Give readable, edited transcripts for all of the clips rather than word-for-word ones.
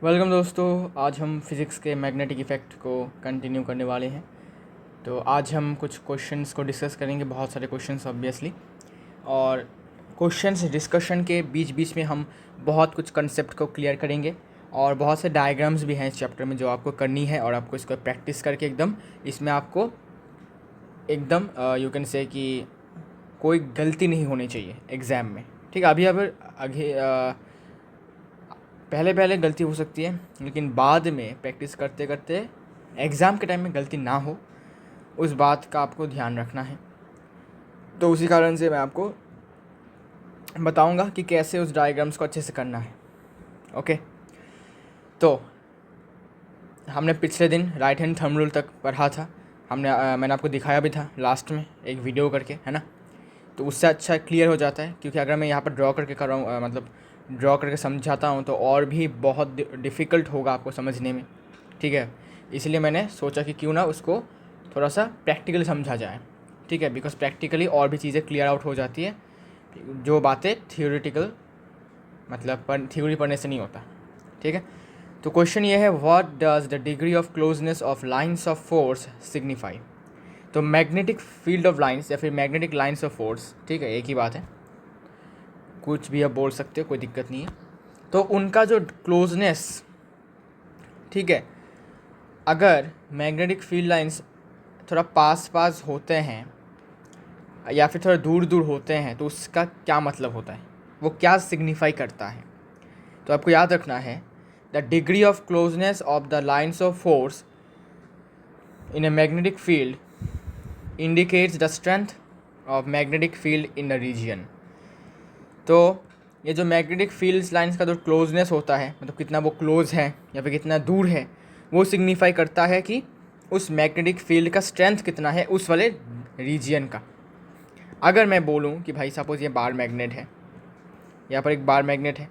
Welcome दोस्तों। आज हम फिज़िक्स के मैग्नेटिक इफ़ेक्ट को कंटिन्यू करने वाले हैं। तो आज हम कुछ क्वेश्चंस को डिस्कस करेंगे, बहुत सारे क्वेश्चंस ऑब्वियसली। और क्वेश्चंस डिस्कशन के बीच बीच में हम बहुत कुछ कंसेप्ट को क्लियर करेंगे और बहुत से डायग्राम्स भी हैं इस चैप्टर में जो आपको करनी है और आपको इसको प्रैक्टिस करके एकदम इसमें आपको एकदम यू कैन से कि कोई गलती नहीं होनी चाहिए एग्ज़ाम में। ठीक है, अभी आगे पहले पहले गलती हो सकती है, लेकिन बाद में प्रैक्टिस करते करते एग्ज़ाम के टाइम में गलती ना हो, उस बात का आपको ध्यान रखना है। तो उसी कारण से मैं आपको बताऊंगा कि कैसे उस डायग्राम्स को अच्छे से करना है। ओके, तो हमने पिछले दिन राइट हैंड थंब रूल तक पढ़ा था। मैंने आपको दिखाया भी था लास्ट में एक वीडियो करके, है ना। तो उससे अच्छा क्लियर हो जाता है, क्योंकि अगर मैं यहाँ पर ड्रॉ करके कर रहा हूँ, मतलब ड्रॉ करके समझाता हूँ तो और भी बहुत डिफ़िकल्ट होगा आपको समझने में। ठीक है, इसलिए मैंने सोचा कि क्यों ना उसको थोड़ा सा प्रैक्टिकली समझा जाए। ठीक है, बिकॉज प्रैक्टिकली और भी चीज़ें क्लियर आउट हो जाती है, जो बातें थियोरेटिकल मतलब थ्योरी पढ़ने से नहीं होता। ठीक है, तो क्वेश्चन ये है, what does the degree of closeness of lines of force signify. तो मैग्नेटिक फील्ड ऑफ लाइन्स या फिर मैग्नेटिक लाइन्स ऑफ फोर्स, ठीक है, एक ही बात है, कुछ भी आप बोल सकते हो, कोई दिक्कत नहीं है। तो उनका जो क्लोजनेस, ठीक है, अगर मैग्नेटिक फील्ड लाइन्स थोड़ा पास पास होते हैं या फिर थोड़ा दूर दूर होते हैं तो उसका क्या मतलब होता है, वो क्या सिग्निफाई करता है। तो आपको याद रखना है, the degree of closeness of the lines of force in a magnetic field indicates the strength of magnetic field in a region. तो ये जो मैग्नेटिक फील्ड लाइन्स का जो क्लोजनेस होता है, मतलब कितना वो क्लोज है या फिर कितना दूर है, वो सिग्निफाई करता है कि उस मैग्नेटिक फील्ड का स्ट्रेंथ कितना है उस वाले रीजियन का। अगर मैं बोलूँ कि भाई सपोज़ ये बार मैग्नेट है, यहाँ पर एक बार मैग्नेट है,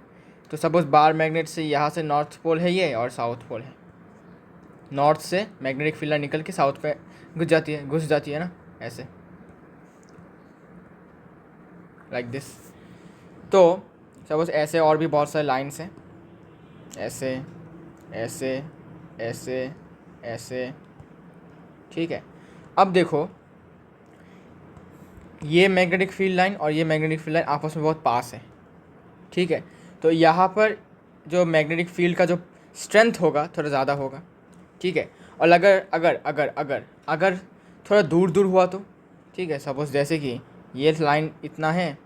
तो सपोज़ बार मैग्नेट से यहाँ से नॉर्थ पोल है ये और साउथ पोल है। नॉर्थ से मैग्नेटिक फील्ड निकल के साउथ पे घुस जाती है ना, ऐसे लाइक दिस। तो सपोज़ ऐसे और भी बहुत सारे लाइन्स हैं, ऐसे ऐसे ऐसे ऐसे। ठीक है, अब देखो ये मैग्नेटिक फील्ड लाइन और ये मैग्नेटिक फील्ड लाइन आपस में बहुत पास है। ठीक है, तो यहाँ पर जो मैग्नेटिक फील्ड का जो स्ट्रेंथ होगा थोड़ा ज़्यादा होगा। ठीक है, और अगर अगर अगर अगर अगर थोड़ा दूर दूर हुआ तो, ठीक है, सपोज़ जैसे कि ये लाइन इतना है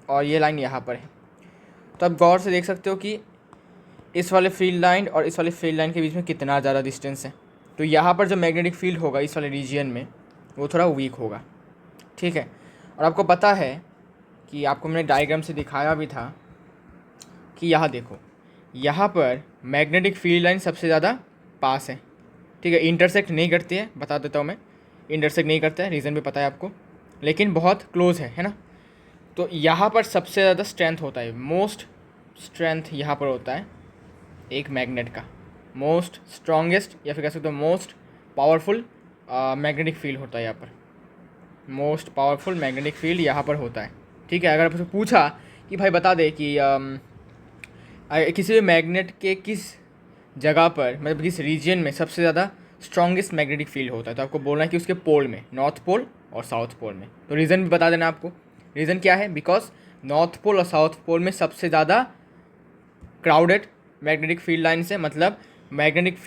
और ये लाइन यहाँ पर है, तो आप गौर से देख सकते हो कि इस वाले फील्ड लाइन और इस वाले फील्ड लाइन के बीच में कितना ज़्यादा डिस्टेंस है। तो यहाँ पर जो मैग्नेटिक फील्ड होगा इस वाले रीजियन में वो थोड़ा वीक होगा। ठीक है, और आपको पता है कि आपको मैंने डायग्राम से दिखाया भी था कि यहाँ देखो, यहाँ पर मैग्नेटिक फील्ड लाइन सबसे ज़्यादा पास है। ठीक है, इंटरसेक्ट नहीं करती है, बता देता हूँ मैं, इंटरसेक्ट नहीं करता है, रीज़न भी पता है आपको, लेकिन बहुत क्लोज है ना। तो यहाँ पर सबसे ज़्यादा स्ट्रेंथ होता है, मोस्ट स्ट्रेंथ यहाँ पर होता है एक मैग्नेट का, मोस्ट स्ट्रॉन्गेस्ट या फिर कह सकते हो मोस्ट पावरफुल मैग्नेटिक फील्ड होता है यहाँ पर, मोस्ट पावरफुल मैग्नेटिक फील्ड यहाँ पर होता है। ठीक है, अगर आपसे पूछा कि भाई बता दे कि किसी भी मैग्नेट के किस जगह पर, मतलब किस रीजन में सबसे ज़्यादा स्ट्रॉन्गेस्ट मैग्नेटिक फील्ड होता है, तो आपको बोलना है कि उसके पोल में, नॉर्थ पोल और साउथ पोल में। तो रीज़न भी बता देना आपको, रीज़न क्या है, बिकॉज नॉर्थ पोल और साउथ पोल में सबसे ज़्यादा क्राउडेड मैग्नेटिक फील्ड लाइन्स है, मतलब मैग्नेटिक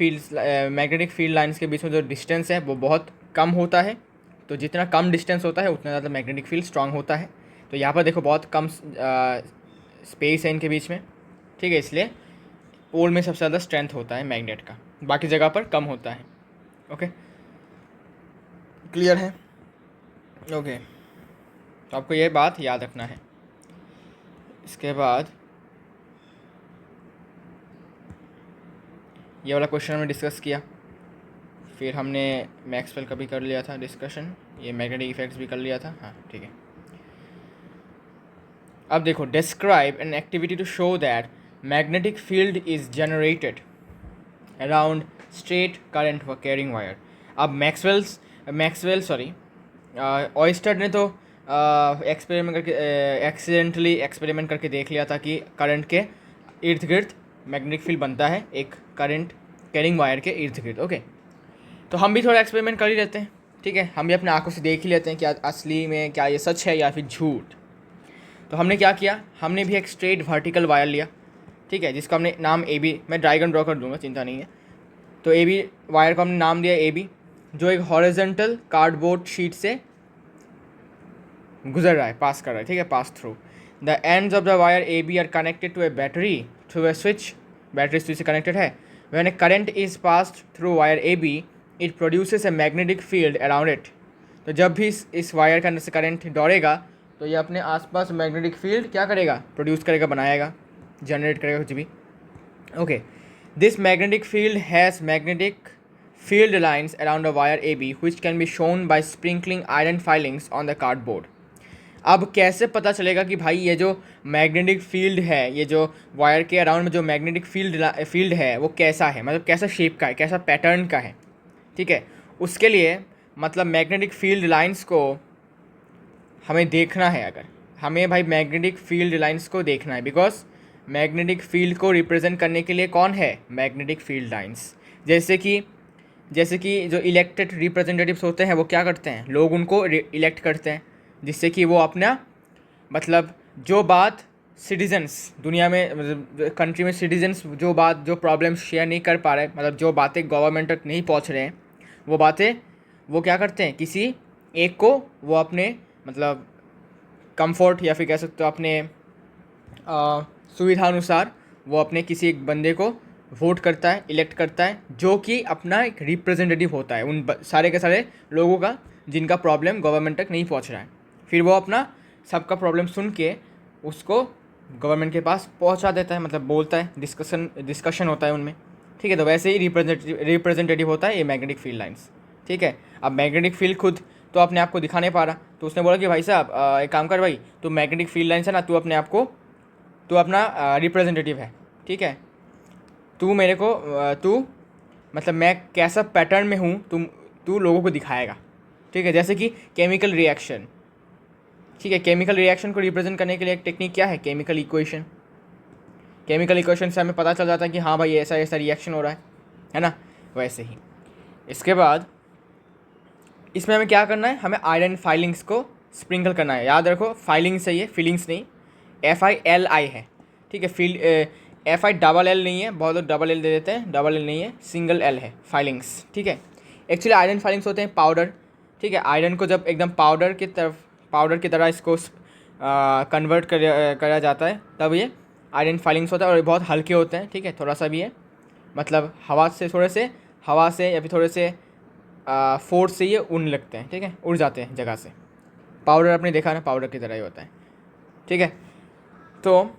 फील्ड लाइन्स के बीच में जो डिस्टेंस है वो बहुत कम होता है। तो जितना कम डिस्टेंस होता है उतना ज़्यादा मैग्नेटिक फील्ड स्ट्रांग होता है। तो यहाँ पर देखो बहुत कम स्पेस है इनके बीच में। ठीक है, इसलिए पोल में सबसे ज़्यादा स्ट्रेंथ होता है मैग्नेट का, बाकी जगह पर कम होता है। ओके, क्लियर है। ओके, तो आपको ये बात याद रखना है। इसके बाद ये वाला क्वेश्चन हमने डिस्कस किया, फिर हमने मैक्सवेल का भी कर लिया था डिस्कशन, ये मैग्नेटिक इफेक्ट्स भी कर लिया था। हाँ ठीक है, अब देखो, describe an activity to show that magnetic field is generated around straight current व कैरिंग वायर। अब मैक्सवेल सॉरी ऑयस्टर ने तो एक्सपेरिमेंट करके एक्सीडेंटली एक्सपेरिमेंट करके देख लिया था कि करंट के इर्द गिर्द मैग्नेटिक फील्ड बनता है एक करंट कैरिंग वायर के इर्द गिर्द। ओके, तो हम भी थोड़ा एक्सपेरिमेंट कर ही लेते हैं, ठीक है। हम भी अपने आंखों से देख ही लेते हैं कि असली में क्या ये सच है या फिर झूठ। तो हमने क्या किया, हमने भी एक स्ट्रेट वर्टिकल वायर लिया, ठीक है, जिसका हमने नाम ए बी, मैं ड्राइगन ड्रॉ कर दूंगा, चिंता नहीं है। तो ए बी वायर को हमने नाम दिया ए बी, जो एक हॉरिजॉन्टल कार्डबोर्ड शीट से गुजर रहा है, पास कर रहा है, ठीक है, pass through. The ends of the wire A B are connected to a battery through a switch, battery switch से कनेक्टेड है। When a current is passed through wire A B it produces a magnetic field around it. तो जब भी इस wire के अंदर से current दौड़ेगा तो ये अपने आसपास मैग्नेटिक फील्ड क्या करेगा, प्रोड्यूस करेगा, बनाएगा, जनरेट करेगा कुछ भी। Okay, this magnetic field has magnetic field lines around a wire AB which can be shown by sprinkling iron filings on the cardboard। अब कैसे पता चलेगा कि भाई ये जो मैग्नेटिक फील्ड है, ये जो वायर के अराउंड में जो मैग्नेटिक फील्ड है वो कैसा है, मतलब कैसा शेप का है, कैसा पैटर्न का है, ठीक है। उसके लिए मतलब मैग्नेटिक फील्ड लाइंस को हमें देखना है। अगर हमें भाई मैग्नेटिक फील्ड लाइंस को देखना है, बिकॉज मैग्नेटिक फील्ड को रिप्रेजेंट करने के लिए कौन है, मैग्नेटिक फील्ड लाइंस। जैसे कि जो इलेक्टेड रिप्रेजेंटेटिव्स होते हैं वो क्या करते हैं, लोग उनको इलेक्ट करते हैं, जिससे कि वो अपना मतलब जो बात सिटीजन्स दुनिया में, मतलब कंट्री में सिटीजन्स जो प्रॉब्लम्स शेयर नहीं कर पा रहे, मतलब जो बातें गवर्नमेंट तक नहीं पहुंच रहे हैं, वो बातें वो क्या करते हैं, किसी एक को वो अपने मतलब कंफर्ट या फिर कह सकते हो अपने सुविधा अनुसार वो अपने किसी एक बंदे को वोट करता है, इलेक्ट करता है, जो कि अपना एक रिप्रेजेंटेटिव होता है उन सारे के सारे लोगों का जिनका प्रॉब्लम गवर्नमेंट तक नहीं पहुंच रहा है। फिर वो अपना सबका प्रॉब्लम सुन के उसको गवर्नमेंट के पास पहुंचा देता है, मतलब बोलता है, डिस्कशन होता है उनमें, ठीक है। तो वैसे ही रिप्रेजेंटेटिव होता है ये मैग्नेटिक फील्ड लाइंस, ठीक है। अब मैग्नेटिक फील्ड खुद तो अपने आप को दिखा नहीं पा रहा, तो उसने बोला कि भाई साहब एक काम कर भाई, तू मैग्नेटिक फील्ड लाइन्स है ना, तू अपने आप को, तू अपना रिप्रेजेंटेटिव है, ठीक है, तू मेरे को तू मतलब मैं कैसा पैटर्न में हूँ तू लोगों को दिखाएगा, ठीक है। जैसे कि केमिकल रिएक्शन, ठीक है, केमिकल रिएक्शन को रिप्रेजेंट करने के लिए एक टेक्निक क्या है, केमिकल इक्वेशन। केमिकल इक्वेशन से हमें पता चल जाता है कि हाँ भाई ऐसा ऐसा रिएक्शन हो रहा है ना। वैसे ही इसके बाद इसमें हमें क्या करना है, हमें आयरन फाइलिंग्स को स्प्रिंकल करना है। याद रखो फाइलिंग सही है, फीलिंग्स नहीं, FILI है, ठीक है। FI नहीं है, बहुत लोग डबल एल दे देते हैं, डबल एल नहीं है, सिंगल एल है, फाइलिंग्स, ठीक है। एक्चुअली आयरन फाइलिंग्स होते हैं पाउडर, ठीक है। आयरन को जब एकदम पाउडर की तरह इसको कन्वर्ट करा जाता है तब ये आयरन फाइलिंग्स होता है, और ये बहुत हल्के होते हैं, ठीक है। थोड़ा सा भी है मतलब हवा से या फिर थोड़े से फोर्स से ये उड़ने लगते हैं, ठीक है, उड़ जाते हैं जगह से। पाउडर आपने देखा ना, पाउडर की तरह ही होता है, ठीक है। तो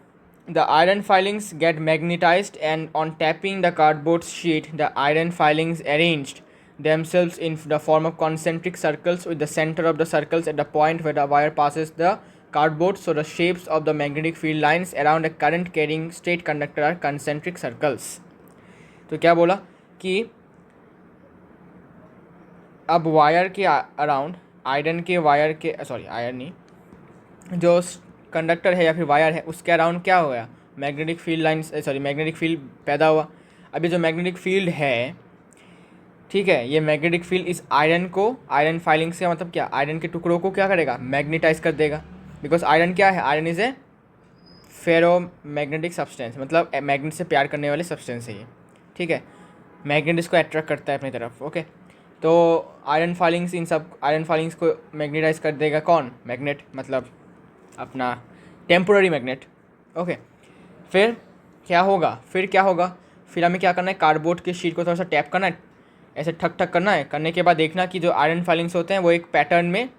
the iron filings get magnetised and on tapping the cardboard sheet the iron filings arranged themselves in the form of concentric circles with the center of the circles at the point where the wire passes the cardboard. So the shapes of the magnetic field lines around a current carrying straight conductor are concentric circles। तो क्या बोला कि अब wire के around iron नहीं, जो conductor है या फिर वायर है उसके अराउंड क्या हो गया, मैग्नेटिक फील्ड पैदा हुआ। अभी जो मैग्नेटिक फील्ड है, ठीक है, ये मैग्नेटिक फील्ड इस आयरन फाइलिंग से मतलब क्या, आयरन के टुकड़ों को क्या करेगा, मैग्नेटाइज कर देगा। बिकॉज आयरन क्या है, iron is a ferromagnetic substance, मतलब मैग्नेट से प्यार करने वाले सब्सटेंस है ये, ठीक है। मैग्नेट इसको अट्रैक्ट करता है अपनी तरफ, ओके। तो आयरन फाइलिंग्स को मैग्नेटाइज कर देगा कौन, मैग्नेट, मतलब अपना टेम्पोररी मैग्नेट, ओके। फिर क्या होगा, फिर हमें क्या करना है, कार्डबोर्ड की शीट को थोड़ा सा टैप करना है, ऐसे ठक ठक करना है। करने के बाद देखना कि जो आयरन फाइलिंग्स होते हैं वो एक पैटर्न में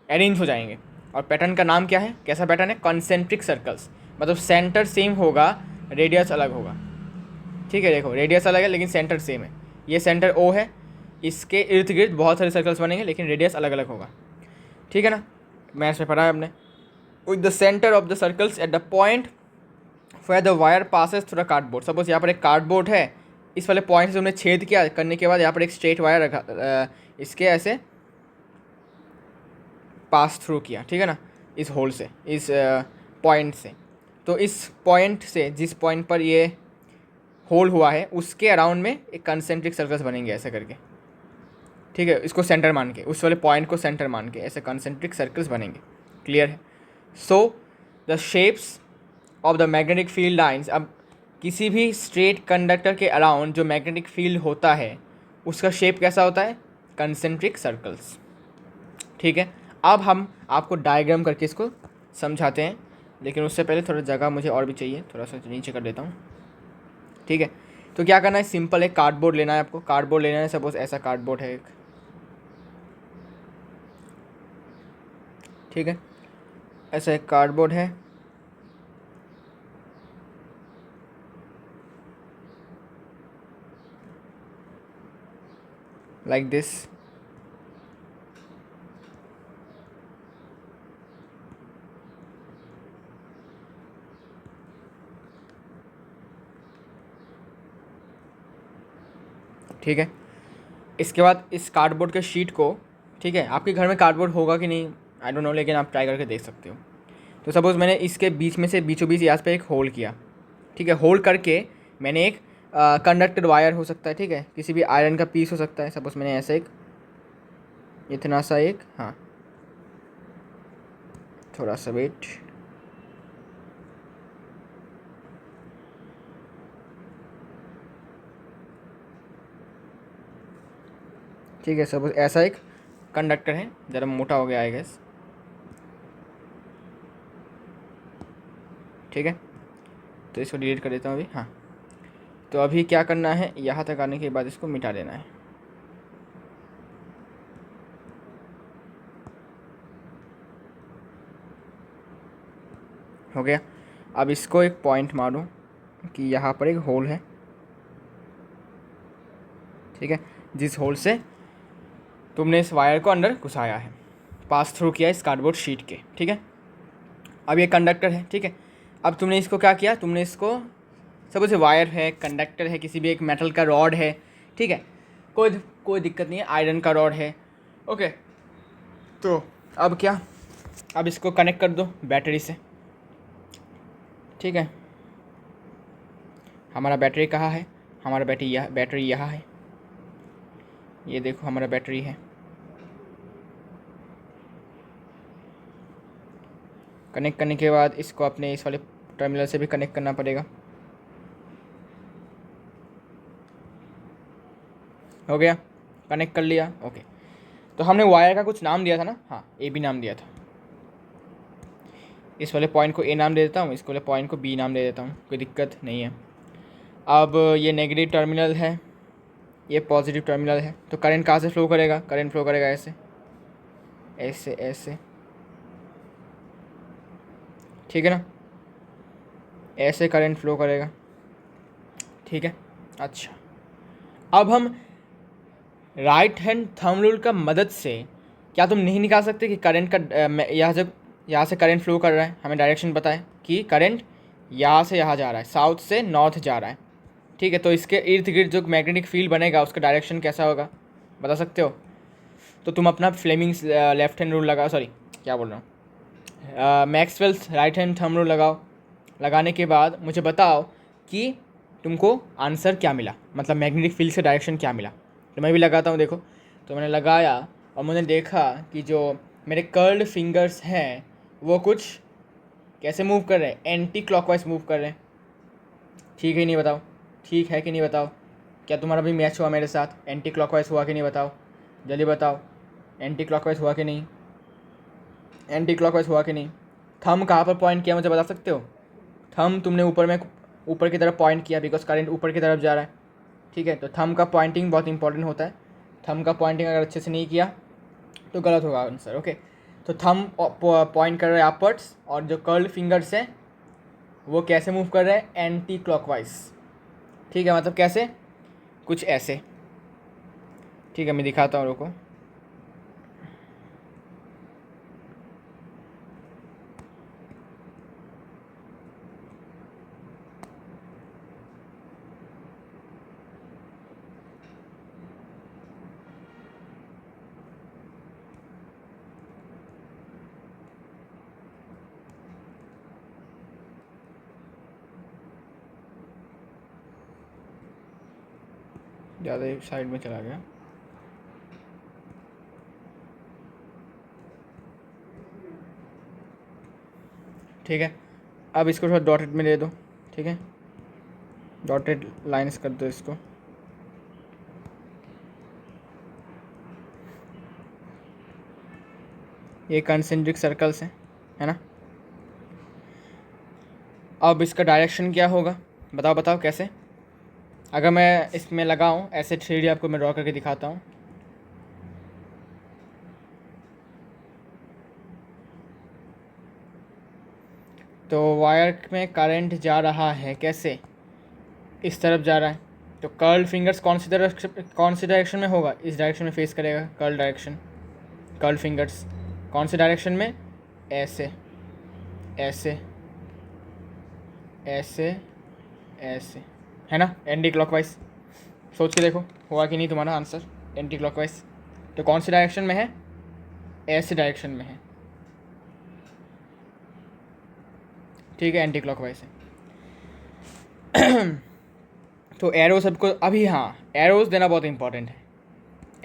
अरेंज हो जाएंगे, और पैटर्न का नाम क्या है, कैसा पैटर्न है, कॉन्सेंट्रिक सर्कल्स, मतलब सेंटर सेम होगा, रेडियस अलग होगा, ठीक है। देखो रेडियस अलग है लेकिन सेंटर सेम है, ये सेंटर O है, इसके इर्द गिर्द बहुत सारे सर्कल्स बनेंगे लेकिन रेडियस अलग अलग होगा, ठीक है ना। मैथ्स में पढ़ा है आपने। With the centre of the circles at the point where the wire passes through the cardboard. Suppose यहाँ पर एक कार्डबोर्ड है, इस वाले पॉइंट से हमने छेद किया, करने के बाद यहाँ पर एक स्ट्रेट वायर रखा, इसके ऐसे पास थ्रू किया, ठीक है ना, इस होल से, इस पॉइंट से। तो इस पॉइंट से जिस पॉइंट पर ये होल हुआ है उसके अराउंड में एक कंसेंट्रिक सर्कल्स बनेंगे ऐसे करके, ठीक है, इसको सेंटर मान के, उस वाले पॉइंट को सेंटर मान के ऐसे कंसेंट्रिक सर्कल्स बनेंगे। क्लियर है? So the shapes of the magnetic field lines, अब किसी भी स्ट्रेट कंडक्टर के अराउंड जो मैग्नेटिक फील्ड होता है उसका शेप कैसा होता है? Concentric circles. ठीक है, अब हम आपको डायग्राम करके इसको समझाते हैं, लेकिन उससे पहले थोड़ा जगह मुझे और भी चाहिए, थोड़ा सा नीचे कर देता हूँ। ठीक है, तो क्या करना है, सिंपल एक कार्डबोर्ड लेना है आपको। कार्डबोर्ड लेना है, सपोज ऐसा कार्डबोर्ड है एक, ठीक है, ऐसा एक कार्डबोर्ड है। Like this. ठीक है, इसके बाद इस कार्डबोर्ड के शीट को, ठीक है, आपके घर में कार्डबोर्ड होगा कि नहीं आई डोंट नो, लेकिन आप ट्राई करके देख सकते हो। तो सपोज़ मैंने इसके बीच में से बीचों बीच यहाँ पे एक होल किया, ठीक है, होल करके मैंने एक कंडक्टेड वायर हो सकता है, ठीक है, किसी भी आयरन का पीस हो सकता है, सपोज़ मैंने ऐसे एक इतना सा एक, हाँ थोड़ा सा वेट, ठीक है, सपोज ऐसा एक कंडक्टर है, ज़रा मोटा हो गया आई गेस, ठीक है, तो इसको डिलीट कर देता हूँ अभी। हाँ, तो अभी क्या करना है, यहाँ तक आने के बाद इसको मिटा देना है। हो गया। अब इसको एक पॉइंट मारो कि यहाँ पर एक होल है, ठीक है, जिस होल से तुमने इस वायर को अंदर घुसाया है, पास थ्रू किया इस कार्डबोर्ड शीट के, ठीक है। अब ये कंडक्टर है, ठीक है, अब तुमने इसको क्या किया, तुमने इसको सब से वायर है, कंडक्टर है, किसी भी एक मेटल का रॉड है, ठीक है, कोई दिक्कत नहीं है, आयरन का रॉड है, ओके। तो अब क्या, अब इसको कनेक्ट कर दो बैटरी से, ठीक है। हमारा बैटरी कहाँ है, हमारा बैटरी यहाँ है, ये देखो हमारा बैटरी है। कनेक्ट करने के बाद इसको अपने इस वाले टर्मिनल से भी कनेक्ट करना पड़ेगा। हो गया, कनेक्ट कर लिया, ओके। तो हमने वायर का कुछ नाम दिया था ना, हाँ ए बी नाम दिया था। इस वाले पॉइंट को ए नाम दे देता हूँ, इस वाले पॉइंट को बी नाम दे देता हूँ, कोई दिक्कत नहीं है। अब ये नेगेटिव टर्मिनल है, ये पॉजिटिव टर्मिनल है, तो करंट कहाँ से फ्लो करेगा, करंट फ्लो करेगा ऐसे ऐसे ऐसे, ठीक है ना, ऐसे करंट फ्लो करेगा, ठीक है। अच्छा, अब हम राइट हैंड थंब रूल का मदद से क्या तुम नहीं निकाल सकते कि करंट का यहाँ से करंट फ्लो कर रहा है, हमें डायरेक्शन पता है कि करंट यहाँ से यहाँ जा रहा है, साउथ से नॉर्थ जा रहा है, ठीक है। तो इसके इर्द गिर्द जो मैग्नेटिक फील्ड बनेगा उसका डायरेक्शन कैसा होगा बता सकते हो? तो तुम अपना फ्लेमिंग्स लेफ्ट हैंड रूल लगाओ, सॉरी क्या बोल रहा हूँ, Maxwell's right hand thumb rule लगाओ। लगाने के बाद मुझे बताओ कि तुमको आंसर क्या मिला, मतलब मैग्नेटिक फील्ड से डायरेक्शन क्या मिला। तो मैं भी लगाता हूँ, देखो। तो मैंने लगाया और मैंने देखा कि जो मेरे कर्ल्ड फिंगर्स हैं वो कुछ कैसे मूव कर रहे हैं, एंटी क्लॉकवाइज मूव कर रहे हैं। ठीक है नहीं बताओ, ठीक है कि नहीं बताओ, क्या तुम्हारा भी मैच हुआ मेरे साथ, एंटी क्लॉकवाइज हुआ कि नहीं बताओ, जल्दी बताओ, एंटी क्लॉकवाइज हुआ कि नहीं, एंटी क्लॉकवाइज हुआ कि नहीं। थंब कहाँ पर पॉइंट किया मुझे बता सकते हो? थंब तुमने ऊपर की तरफ पॉइंट किया, बिकॉज करंट ऊपर की तरफ जा रहा है, ठीक है। तो थंब का पॉइंटिंग बहुत इंपॉर्टेंट होता है, थंब का पॉइंटिंग अगर अच्छे से नहीं किया तो गलत होगा आंसर, ओके। तो थंब पॉइंट कर रहे हैं अपवर्ड्स, और जो कर्ल फिंगर्स हैं वो कैसे मूव कर रहे हैं, एंटी क्लॉकवाइज, ठीक है, मतलब कैसे, कुछ ऐसे, ठीक है। मैं दिखाता हूँ, रुको। ज़्यादा ही साइड में चला गया। ठीक है, अब इसको थोड़ा डॉटेड में दे दो। ठीक है, डॉटेड लाइंस कर दो इसको। ये कंसेंट्रिक सर्कल्स हैं, है ना। अब इसका डायरेक्शन क्या होगा, बताओ बताओ कैसे। अगर मैं इसमें लगाऊं ऐसे 3D आपको मैं ड्रॉ करके दिखाता हूँ। तो वायर में करंट जा रहा है कैसे, इस तरफ जा रहा है। तो कर्ल फिंगर्स कौन सी डायरेक्शन में होगा, इस डायरेक्शन में फेस करेगा कर्ल डायरेक्शन। कर्ल फिंगर्स कौन से डायरेक्शन में, ऐसे ऐसे ऐसे ऐसे, है ना, एंटी क्लॉकवाइज। सोच के देखो हुआ कि नहीं तुम्हारा आंसर एंटी क्लॉकवाइज। तो कौन सी डायरेक्शन में है, ऐसे डायरेक्शन में है। ठीक है, एंटी क्लॉकवाइज है। तो एरो सबको अभी, हाँ एरोज देना बहुत इंपॉर्टेंट है,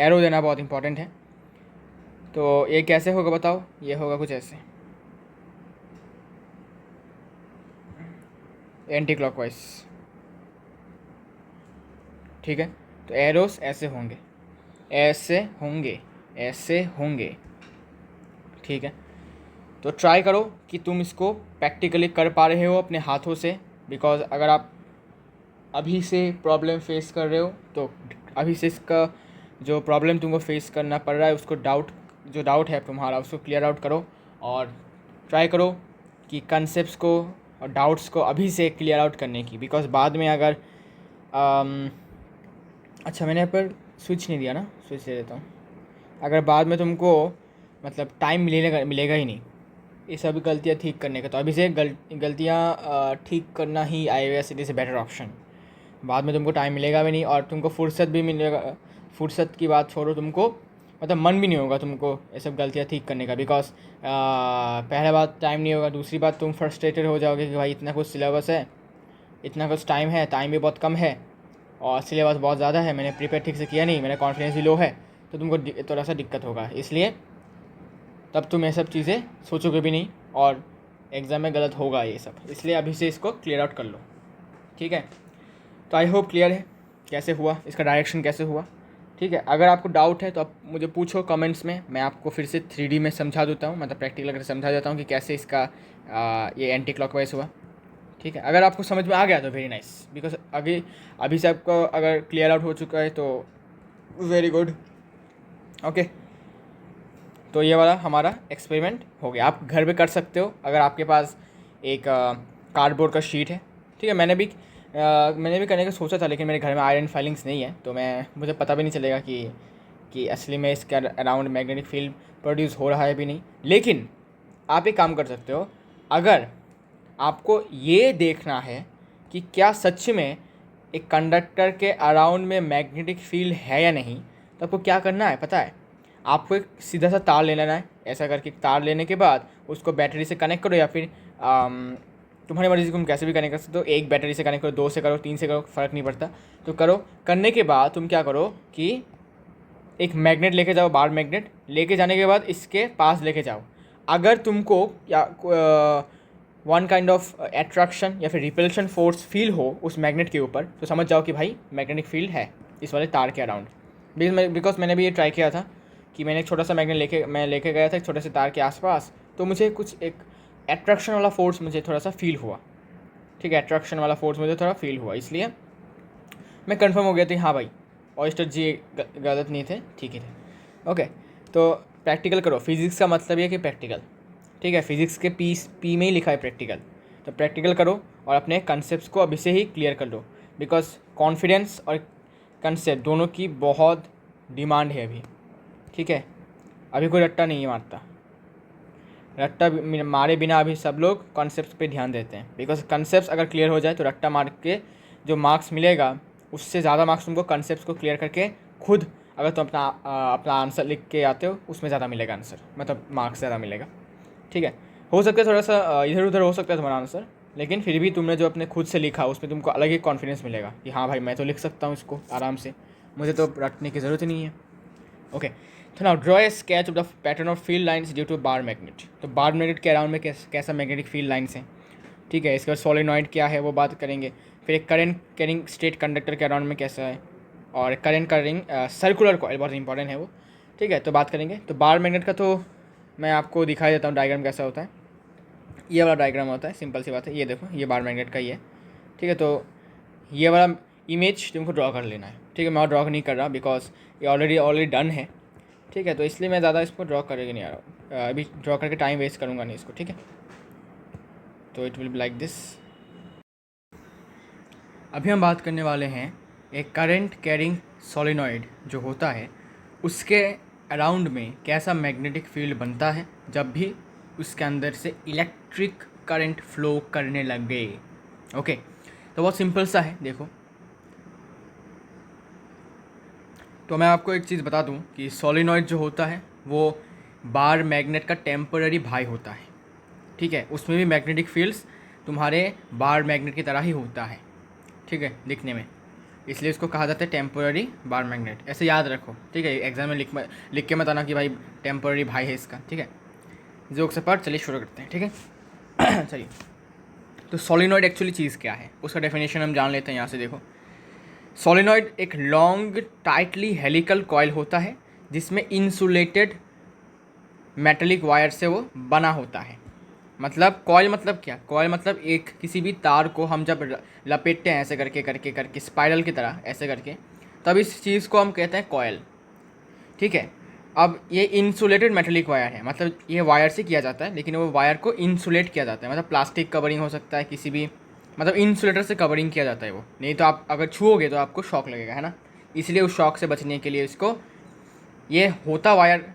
एरो देना बहुत इंपॉर्टेंट है। तो ये कैसे होगा बताओ, ये होगा कुछ ऐसे, एंटी क्लॉकवाइज। ठीक है, तो एरोस ऐसे होंगे, ऐसे होंगे, ऐसे होंगे। ठीक है, तो ट्राई करो कि तुम इसको प्रैक्टिकली कर पा रहे हो अपने हाथों से। बिकॉज अगर आप अभी से प्रॉब्लम फेस कर रहे हो तो अभी से इसका जो प्रॉब्लम तुमको फेस करना पड़ रहा है उसको जो डाउट है तुम्हारा उसको क्लियर आउट करो। और ट्राई करो कि कंसेप्ट्स को और डाउट्स को अभी से क्लियर आउट करने की। बिकॉज बाद में अगर अच्छा मैंने यहाँ पर स्विच नहीं दिया ना, स्विच दे देता हूँ। अगर बाद में तुमको मतलब टाइम मिलेगा ही नहीं ये सब गलतियाँ ठीक करने का, तो अभी से गलतियाँ ठीक करना ही iOS it is a better option. बाद में तुमको टाइम मिलेगा भी नहीं और तुमको फुर्सत भी मिलेगा। फुर्सत की बात छोड़ो, तुमको मतलब मन भी नहीं होगा तुमको ये सब गलतियाँ ठीक करने का। बिकॉज पहला बात टाइम नहीं होगा, दूसरी बात तुम फ्रस्ट्रेटेड हो जाओगे कि भाई इतना कुछ सिलेबस है, इतना कुछ टाइम है, टाइम भी बहुत कम है और सिलेबस बहुत ज़्यादा है, मैंने प्रिपेयर ठीक से किया नहीं, मेरा कॉन्फिडेंस भी लो है, तो तुमको थोड़ा सा दिक्कत होगा। इसलिए तब तुम ये सब चीज़ें सोचोगे भी नहीं और एग्ज़ाम में गलत होगा ये सब। इसलिए अभी से इसको क्लियर आउट कर लो। ठीक है, तो आई होप क्लियर है कैसे हुआ, इसका डायरेक्शन कैसे हुआ। ठीक है, अगर आपको डाउट है तो आप मुझे पूछो कमेंट्स में, मैं आपको फिर से 3D में समझा देता हूँ, मतलब प्रैक्टिकल करके समझा देता हूँ कि कैसे इसका ये एंटी क्लॉकवाइज हुआ। ठीक है, अगर आपको समझ में आ गया तो वेरी नाइस। बिकॉज अभी से आपको अगर क्लियर आउट हो चुका है तो वेरी गुड। ओके, तो ये वाला हमारा एक्सपेरिमेंट हो गया। आप घर पे कर सकते हो अगर आपके पास एक कार्डबोर्ड का शीट है। ठीक है, मैंने भी करने का सोचा था, लेकिन मेरे घर में आयरन फाइलिंग्स नहीं है, तो मुझे पता भी नहीं चलेगा कि असली में इसके अराउंड मैग्नेटिक फील्ड प्रोड्यूस हो रहा है भी नहीं। लेकिन आप एक काम कर सकते हो, अगर आपको ये देखना है कि क्या सच में एक कंडक्टर के अराउंड में मैग्नेटिक फील्ड है या नहीं, तो आपको क्या करना है पता है। आपको एक सीधा सा तार ले लेना है। ऐसा करके तार लेने के बाद उसको बैटरी से कनेक्ट करो, या फिर तुम्हारी मर्ज़ी से तुम कैसे भी कनेक्ट कर सकते हो। एक बैटरी से कनेक्ट करो, 2 से करो, 3 से करो, फ़र्क नहीं पड़ता। तो करो, करने के बाद तुम क्या करो कि एक मैग्नेट लेके जाओ, बार मैग्नेट लेके जाने के बाद इसके पास लेके जाओ। अगर तुमको या वन काइंड ऑफ एट्रैक्शन या फिर रिपल्शन फोर्स फील हो उस मैग्नेट के ऊपर, तो समझ जाओ कि भाई मैग्नेटिक फील्ड है इस वाले तार के अराउंड। बिकॉज मैंने भी ये ट्राई किया था कि मैंने एक छोटा सा मैग्नेट लेके गया था एक छोटे से तार के आसपास, तो मुझे कुछ एक एट्रैक्शन वाला फोर्स मुझे थोड़ा सा फील हुआ। ठीक है, एट्रैक्शन वाला फोर्स मुझे थोड़ा फील हुआ, इसलिए मैं कंफर्म हो गया था हाँ भाई ऑयस्टर जी गलत नहीं थे, ठीक ही थे। ओके, तो प्रैक्टिकल करो। फिज़िक्स का मतलब ये कि प्रैक्टिकल। ठीक है, फिज़िक्स के पी में ही लिखा है प्रैक्टिकल। तो प्रैक्टिकल करो और अपने कंसेप्ट को अभी से ही क्लियर कर लो। बिकॉज कॉन्फिडेंस और कंसेप्ट दोनों की बहुत डिमांड है अभी। ठीक है, अभी कोई रट्टा नहीं मारता, रट्टा मारे बिना अभी सब लोग कॉन्सेप्ट पे ध्यान देते हैं। बिकॉज कंसेप्ट अगर क्लियर हो जाए तो रट्टा मार के जो मार्क्स मिलेगा उससे ज़्यादा मार्क्स तुमको कंसेप्ट को क्लियर करके खुद अगर तुम अपना आंसर लिख के आते हो उसमें ज़्यादा मिलेगा आंसर, मतलब मार्क्स ज़्यादा मिलेगा। ठीक है, हो सकता है थोड़ा सा इधर उधर हो सकता है तुम्हारा आंसर, लेकिन फिर भी तुमने जो अपने खुद से लिखा उसमें तुमको अलग ही कॉन्फिडेंस मिलेगा कि हाँ भाई मैं तो लिख सकता हूँ इसको आराम से, मुझे तो रटने की ज़रूरत ही नहीं है। ओके, तो now draw a sketch of the pattern of field lines due to bar magnet. तो बार मैग्नेट के अराउंड में कैसा मैग्नेटिक फील्ड लाइन्स हैं, ठीक है। इसके बाद सोलेनॉइड क्या है वो बात करेंगे, फिर एक करंट कैरिंग स्टेट कंडक्टर के अराउंड में कैसा है, और करंट का रिंग सर्कुलर कॉइल बहुत इंपॉर्टेंट है वो, ठीक है, तो बात करेंगे। तो बार मैग्नेट का तो मैं आपको दिखाई देता हूँ डायग्राम कैसा होता है। ये वाला डायग्राम होता है, सिंपल सी बात है, ये देखो ये बार मैग्नेट का ही है, ठीक है। तो ये वाला इमेज तुमको ड्रॉ कर लेना है, ठीक है। मैं और ड्रॉ नहीं कर रहा बिकॉज ये ऑलरेडी डन है, ठीक है। तो इसलिए मैं ज़्यादा इसको ड्रॉ करके नहीं आ रहा हूँ, अभी ड्रॉ करके टाइम वेस्ट करूँगा नहीं इसको, ठीक है। तो it will be like this. अभी हम बात करने वाले हैं एक करंट कैरिंग सोलेनॉइड जो होता है उसके अराउंड में कैसा मैग्नेटिक फील्ड बनता है जब भी उसके अंदर से इलेक्ट्रिक करंट फ्लो करने लगे। ओके, तो बहुत सिंपल सा है, देखो। तो मैं आपको एक चीज़ बता दूं कि सोलेनॉइड जो होता है वो बार मैग्नेट का टेम्पररी भाई होता है, ठीक है। उसमें भी मैग्नेटिक फील्ड्स तुम्हारे बार मैग्नेट की तरह ही होता है, ठीक है, दिखने में, इसलिए इसको कहा जाता है टेम्पोररी बार मैग्नेट। ऐसे याद रखो, ठीक है, एग्जाम में लिख के मत आना कि भाई टेम्पोररी भाई है इसका, ठीक है। जोक से पार्ट चलिए शुरू करते हैं, ठीक है। चलिए, तो सोलेनॉइड एक्चुअली चीज़ क्या है उसका डेफिनेशन हम जान लेते हैं। यहाँ से देखो, सोलेनॉइड एक लॉन्ग टाइटली हेलिकल कॉइल होता है जिसमें इंसुलेटेड मेटेलिक वायर से वो बना होता है। मतलब कॉइल मतलब क्या, कॉइल मतलब एक किसी भी तार को हम जब लपेटते हैं ऐसे करके करके करके स्पाइरल की तरह ऐसे करके, तब इस चीज़ को हम कहते हैं कॉइल, ठीक है। अब ये इंसुलेटेड मेटेलिक वायर है, मतलब ये वायर से किया जाता है लेकिन वो वायर को इंसुलेट किया जाता है, मतलब प्लास्टिक कवरिंग हो सकता है किसी भी, मतलब इंसुलेटर से कवरिंग किया जाता है वो, नहीं तो आप अगर छुओगे तो आपको शॉक लगेगा, है ना। इसलिए उस शॉक से बचने के लिए इसको, ये होता वायर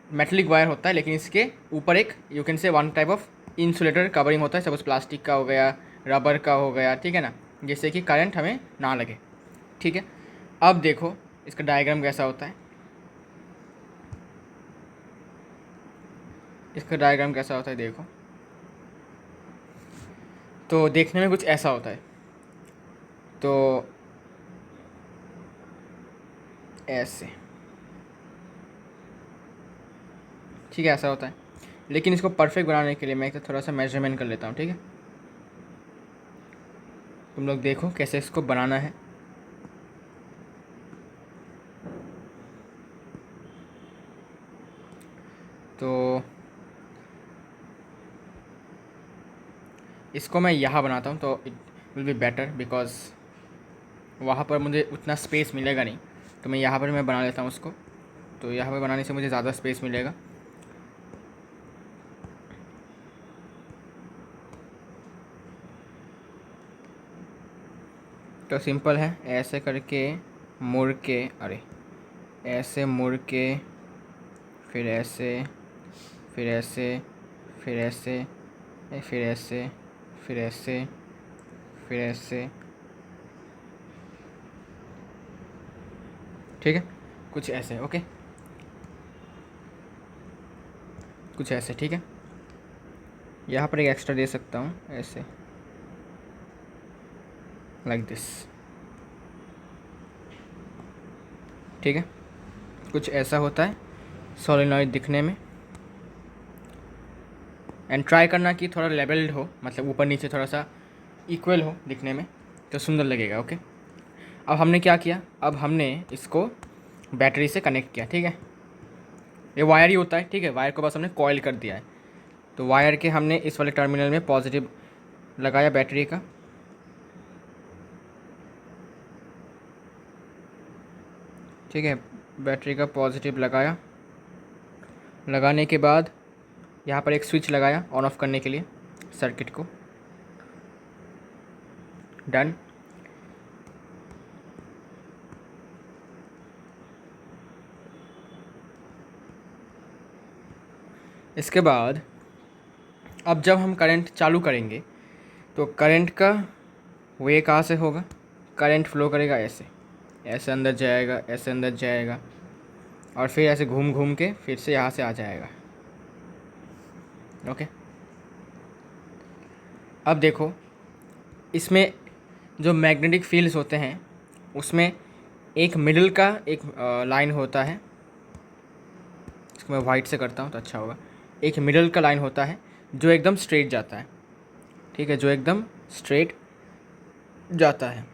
मेटलिक वायर होता है लेकिन इसके ऊपर एक यू कैन से one type of insulator covering होता है, सपोज प्लास्टिक का हो गया, रबर का हो गया, ठीक है ना, जिससे कि करंट हमें ना लगे, ठीक है। अब देखो इसका डायग्राम कैसा होता है, इसका डायग्राम कैसा होता है देखो। तो देखने में कुछ ऐसा होता है, तो ऐसे, ठीक है, ऐसा होता है। लेकिन इसको परफेक्ट बनाने के लिए मैं एक थोड़ा सा मेजरमेंट कर लेता हूँ, ठीक है। तुम लोग देखो कैसे इसको बनाना है। तो इसको मैं यहाँ बनाता हूँ तो it will be better because वहाँ पर मुझे उतना स्पेस मिलेगा नहीं, तो मैं यहाँ पर मैं बना लेता हूँ उसको। तो यहाँ पर बनाने से मुझे ज़्यादा स्पेस मिलेगा। तो सिंपल है, ऐसे करके मुड़ के, अरे ऐसे मुड़ के, फिर ऐसे, फिर ऐसे, फिर ऐसे, फिर ऐसे, फिर ऐसे, फिर ऐसे, ठीक है, कुछ ऐसे, ओके, कुछ ऐसे, ठीक है। यहाँ पर एक एक्स्ट्रा दे सकता हूँ ऐसे, लाइक दिस, ठीक है। कुछ ऐसा होता है सोलेनॉइड दिखने में। एंड ट्राई करना कि थोड़ा लेवल्ड हो, मतलब ऊपर नीचे थोड़ा सा इक्वल हो दिखने में, तो सुंदर लगेगा, ओके। अब हमने क्या किया, अब हमने इसको बैटरी से कनेक्ट किया, ठीक है। ये वायर ही होता है, ठीक है, वायर को बस हमने कॉइल कर दिया है। तो वायर के हमने इस वाले टर्मिनल में पॉजिटिव लगाया बैटरी का, ठीक है, बैटरी का पॉजिटिव लगाया। लगाने के बाद यहाँ पर एक स्विच लगाया ऑन ऑफ करने के लिए सर्किट को, डन। इसके बाद अब जब हम करंट चालू करेंगे तो करंट का वे कहाँ से होगा, करंट फ्लो करेगा ऐसे, ऐसे अंदर जाएगा, ऐसे अंदर जाएगा, और फिर ऐसे घूम घूम के फिर से यहाँ से आ जाएगा, ओके। अब देखो, इसमें जो मैग्नेटिक फील्ड्स होते हैं उसमें एक मिडिल का एक लाइन होता है, इसको मैं वाइट से करता हूँ तो अच्छा होगा। एक मिडिल का लाइन होता है जो एकदम स्ट्रेट जाता है, ठीक है, जो एकदम स्ट्रेट जाता है।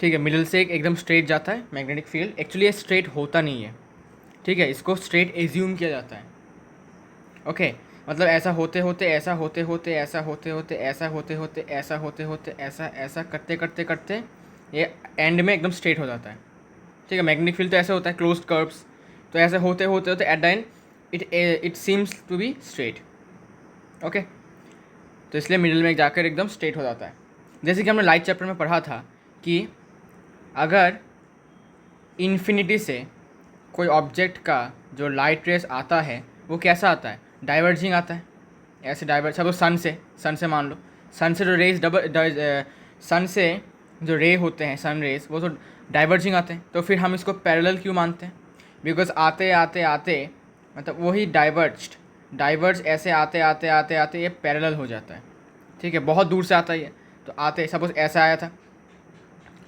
ठीक है, मिडिल से एकदम स्ट्रेट जाता है मैग्नेटिक फील्ड। एक्चुअली ये स्ट्रेट होता नहीं है, ठीक है, इसको स्ट्रेट एज्यूम किया जाता है। ओके, मतलब ऐसा होते होते ऐसा होते होते ऐसा होते होते ऐसा होते होते ऐसा होते होते ऐसा ऐसा करते करते करते ये एंड में एकदम स्ट्रेट हो जाता है। ठीक है, मैग्नेटिक फील्ड तो ऐसे होता है, क्लोज्ड कर्व्स, तो ऐसे होते होते होते at the end it seems to be straight. Okay, तो इसलिए मिडिल में जाकर एकदम स्ट्रेट हो जाता है। जैसे कि हमने लाइट चैप्टर में पढ़ा था कि अगर इन्फिनिटी से कोई ऑब्जेक्ट का जो लाइट रेस आता है वो कैसा आता है, डाइवर्जिंग आता है। ऐसे डाइवर्ज, सब सन से मान लो, सन से जो रेज सन से जो रे होते हैं, सन रेस, वो तो डाइवर्जिंग आते हैं। तो फिर हम इसको पैरेलल क्यों मानते हैं? बिकॉज आते आते आते मतलब वही डाइवर्ज ऐसे आते आते आते आते ये पैरेलल हो जाता है। ठीक है, बहुत दूर से आता ही है, तो आते सपोज ऐसे आया था,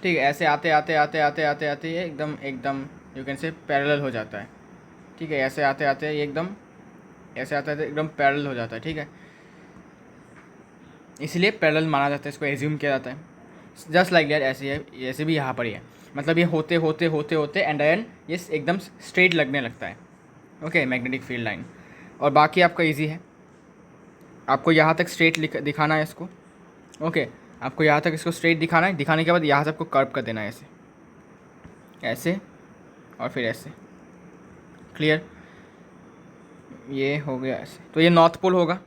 ठीक है, ऐसे आते आते आते आते आते आते ये एकदम एकदम यू कैन से पैरेलल हो जाता है। ठीक है, ऐसे आते आते ये एकदम ऐसे आता है तो एकदम पैरेलल हो जाता है। ठीक है, इसलिए पैरेलल माना जाता है, इसको एज्यूम किया जाता है। जस्ट लाइक दैट ऐसे भी यहाँ पर ही है, मतलब ये होते होते होते होते एंड ये एकदम स्ट्रेट लगने लगता है। Okay, magnetic field line. और बाकी आपका इजी है, आपको यहाँ तक स्ट्रेट दिखाना है इसको। ओके, आपको यहाँ तक इसको स्ट्रेट दिखाना है, दिखाने के बाद यहाँ से आपको कर्व कर देना है, ऐसे ऐसे और फिर ऐसे। क्लियर? ये हो गया ऐसे, तो ये नॉर्थ पोल होगा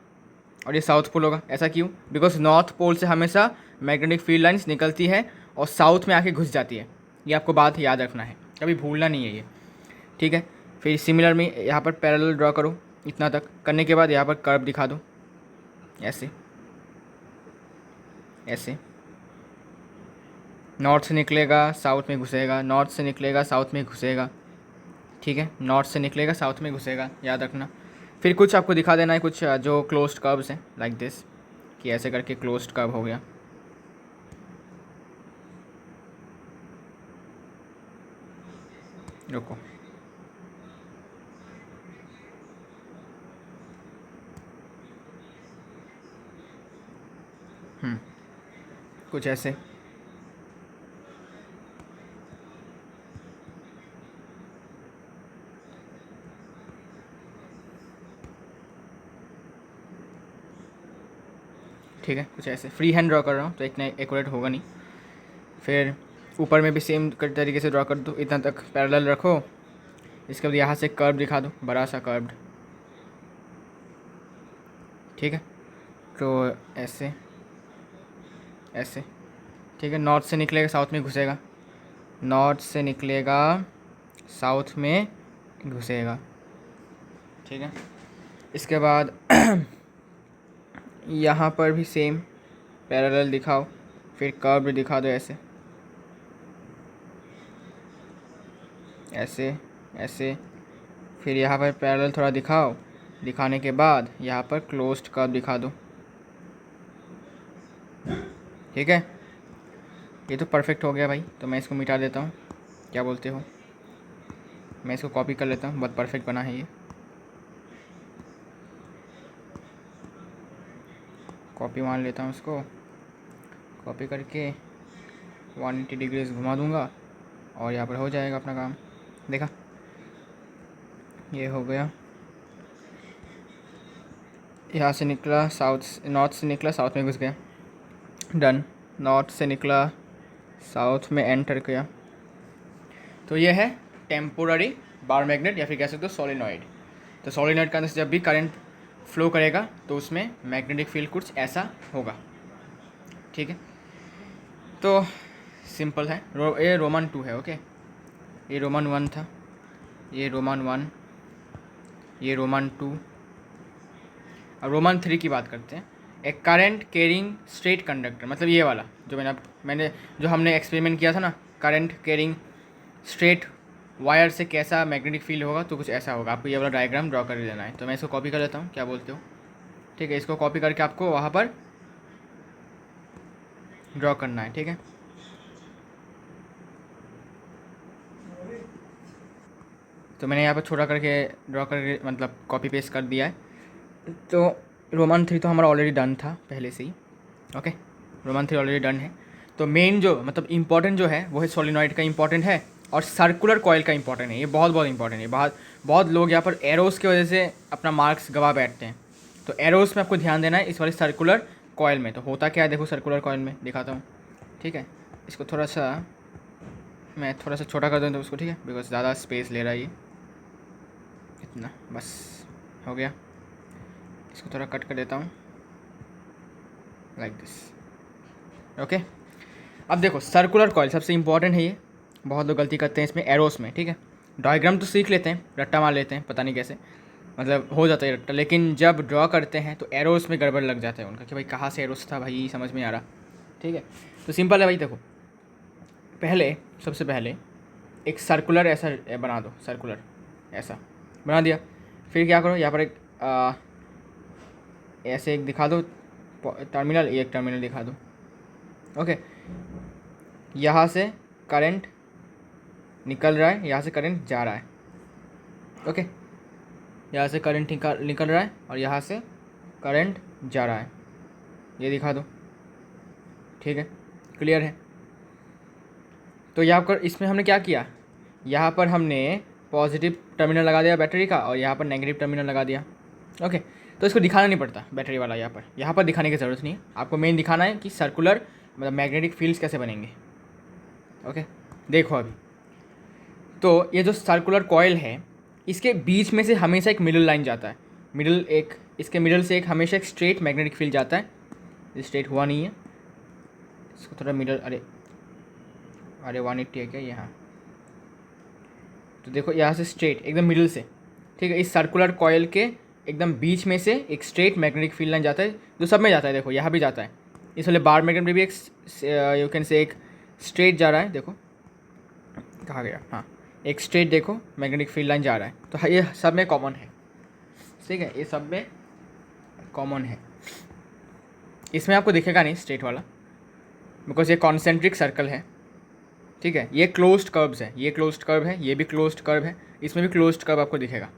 और ये साउथ पोल होगा। ऐसा क्यों? बिकॉज नॉर्थ पोल से हमेशा मैग्नेटिक फील्ड लाइन्स निकलती है और साउथ में आके घुस जाती है। ये आपको बात याद रखना है, कभी भूलना नहीं है ये। ठीक है, फिर सिमिलर में यहाँ पर पैरेलल ड्रॉ करो, इतना तक करने के बाद यहाँ पर कर्व दिखा दो, ऐसे ऐसे। नॉर्थ से निकलेगा साउथ में घुसेगा, नॉर्थ से निकलेगा साउथ में घुसेगा। ठीक है, नॉर्थ से निकलेगा साउथ में घुसेगा, याद रखना। फिर कुछ आपको दिखा देना है, कुछ जो क्लोज्ड कर्व्स हैं लाइक दिस, कि ऐसे करके क्लोज्ड कर्व हो गया। रुको, कुछ ऐसे। ठीक है, कुछ ऐसे फ्री हैंड ड्रॉ कर रहा हूँ तो इतना एक्यूरेट होगा नहीं। फिर ऊपर में भी सेम तरीके से ड्रॉ कर दो, इतना तक पैरेलल रखो। इसके बाद यहाँ से कर्व दिखा दो, बड़ा सा कर्व्ड। ठीक है, तो ऐसे ऐसे। ठीक है, नॉर्थ से निकलेगा साउथ में घुसेगा, नॉर्थ से निकलेगा साउथ में घुसेगा। ठीक है, इसके बाद यहाँ पर भी सेम पैरेलल दिखाओ, फिर कर्व दिखा दो, ऐसे ऐसे ऐसे। फिर यहाँ पर पैरेलल थोड़ा दिखाओ, दिखाने के बाद यहाँ पर क्लोज्ड कर्व दिखा दो। ठीक है, ये तो परफेक्ट हो गया भाई। तो मैं इसको मिटा देता हूँ, क्या बोलते हो? मैं इसको कॉपी कर लेता हूँ, बहुत परफेक्ट बना है ये। कॉपी मान लेता हूँ इसको, कॉपी करके 180 डिग्रीज घुमा दूँगा और यहाँ पर हो जाएगा अपना काम। देखा, ये हो गया। यहाँ से निकला नॉर्थ से निकला साउथ में घुस गया, डन। नॉर्थ से निकला साउथ में एंटर किया। तो ये है टेम्पोररी बार मैग्नेट, या फिर कह सकते हो सोलिनॉइड। तो सोलिनॉइड का अंदर से जब भी करंट फ्लो करेगा तो उसमें मैग्नेटिक फील्ड कुछ ऐसा होगा। ठीक है, तो सिंपल है। ये रोमन 2 है। ओके, ये रोमन 1 था, ये रोमन 1, ये रोमन 2। अब रोमन 3 की बात करते हैं। एक करंट कैरिंग स्ट्रेट कंडक्टर, मतलब ये वाला जो मैंने जो हमने एक्सपेरिमेंट किया था ना, करंट कैरिंग स्ट्रेट वायर से कैसा मैग्नेटिक फील्ड होगा, तो कुछ ऐसा होगा। आपको ये वाला डायग्राम ड्रॉ कर लेना है। तो मैं इसको कॉपी कर लेता हूँ, क्या बोलते हो? ठीक है, इसको कॉपी करके आपको वहाँ पर ड्रॉ करना है। ठीक है, तो मैंने यहाँ पर छोटा करके ड्रॉ करके मतलब कॉपी पेस्ट कर दिया है। तो रोमन 3 तो हमारा ऑलरेडी डन था पहले से ही। ओके, रोमन 3 ऑलरेडी डन है। तो मेन जो मतलब इम्पॉर्टेंट जो है वो है सोलिनॉइड का इम्पॉर्टेंट है और सर्कुलर कॉयल का इम्पॉर्टेंट है। ये बहुत बहुत इंपॉर्टेंट है। बहुत बहुत लोग यहाँ पर एरोस की वजह से अपना मार्क्स गवा बैठते हैं। तो एरोस में आपको ध्यान देना है, इस वाले सर्कुलर कॉयल में। तो होता क्या है देखो, सर्कुलर कॉयल में दिखाता हूँ। ठीक है, इसको थोड़ा सा मैं थोड़ा सा छोटा कर दूँ तो उसको, ठीक है, बिकॉज ज़्यादा स्पेस ले रहा है ये। इतना बस हो गया। इसको थोड़ा कट कर देता हूँ लाइक दिस। ओके, अब देखो सर्कुलर कॉइल सबसे इंपॉर्टेंट है। ये बहुत लोग गलती करते हैं इसमें एरोस में। ठीक है, डायग्राम तो सीख लेते हैं, रट्टा मार लेते हैं, पता नहीं कैसे मतलब हो जाता है रट्टा, लेकिन जब ड्रॉ करते हैं तो एरोस में गड़बड़ लग जाता है उनका कि भाई कहाँ से एरोस था भाई, समझ में आ रहा। ठीक है, तो सिंपल है भाई। देखो पहले सबसे पहले एक सर्कुलर ऐसा बना दो, सर्कुलर ऐसा बना दिया। फिर क्या करो, यहाँ पर एक ऐसे एक दिखा दो टर्मिनल, एक टर्मिनल दिखा दो। ओके, यहाँ से करंट निकल रहा है, यहाँ से करंट जा रहा है। ओके, यहाँ से करंट निकल रहा है और यहाँ से करंट जा रहा है, ये दिखा दो। ठीक है, क्लियर है? तो यहाँ पर इसमें हमने क्या किया, यहाँ पर हमने पॉजिटिव टर्मिनल लगा दिया बैटरी का और यहाँ पर नेगेटिव टर्मिनल लगा दिया। ओके, तो इसको दिखाना नहीं पड़ता बैटरी वाला, यहाँ पर दिखाने की ज़रूरत नहीं है। आपको मेन दिखाना है कि सर्कुलर मतलब मैग्नेटिक फील्ड्स कैसे बनेंगे। ओके, देखो अभी तो ये जो सर्कुलर कॉयल है, इसके बीच में से हमेशा एक मिडल लाइन जाता है। इसके मिडल से एक हमेशा एक स्ट्रेट मैग्नेटिक फील्ड जाता है। स्ट्रेट हुआ नहीं है, इसको थोड़ा मिडल, अरे 180 है क्या यहाँ? तो देखो यहाँ से स्ट्रेट एकदम मिडल से, ठीक है, इस सर्कुलर कॉयल के एकदम बीच में से एक स्ट्रेट मैग्नेटिक फील्ड लाइन जाता है, जो सब में जाता है। देखो यहाँ भी जाता है, इस वाले बार मैग्नेट में भी एक यू कैन से एक स्ट्रेट जा रहा है। देखो कहाँ गया, हाँ, एक स्ट्रेट देखो मैग्नेटिक फील्ड लाइन जा रहा है। तो ये सब में कॉमन है। ठीक है, ये सब में कॉमन है। इसमें आपको दिखेगा नहीं स्ट्रेट वाला, बिकॉज ये कॉन्सेंट्रिक सर्कल है। ठीक है, ये क्लोज्ड कर्व्स है, ये क्लोज्ड कर्व है, ये भी क्लोज्ड कर्व है, इसमें भी क्लोज्ड कर्व आपको दिखेगा।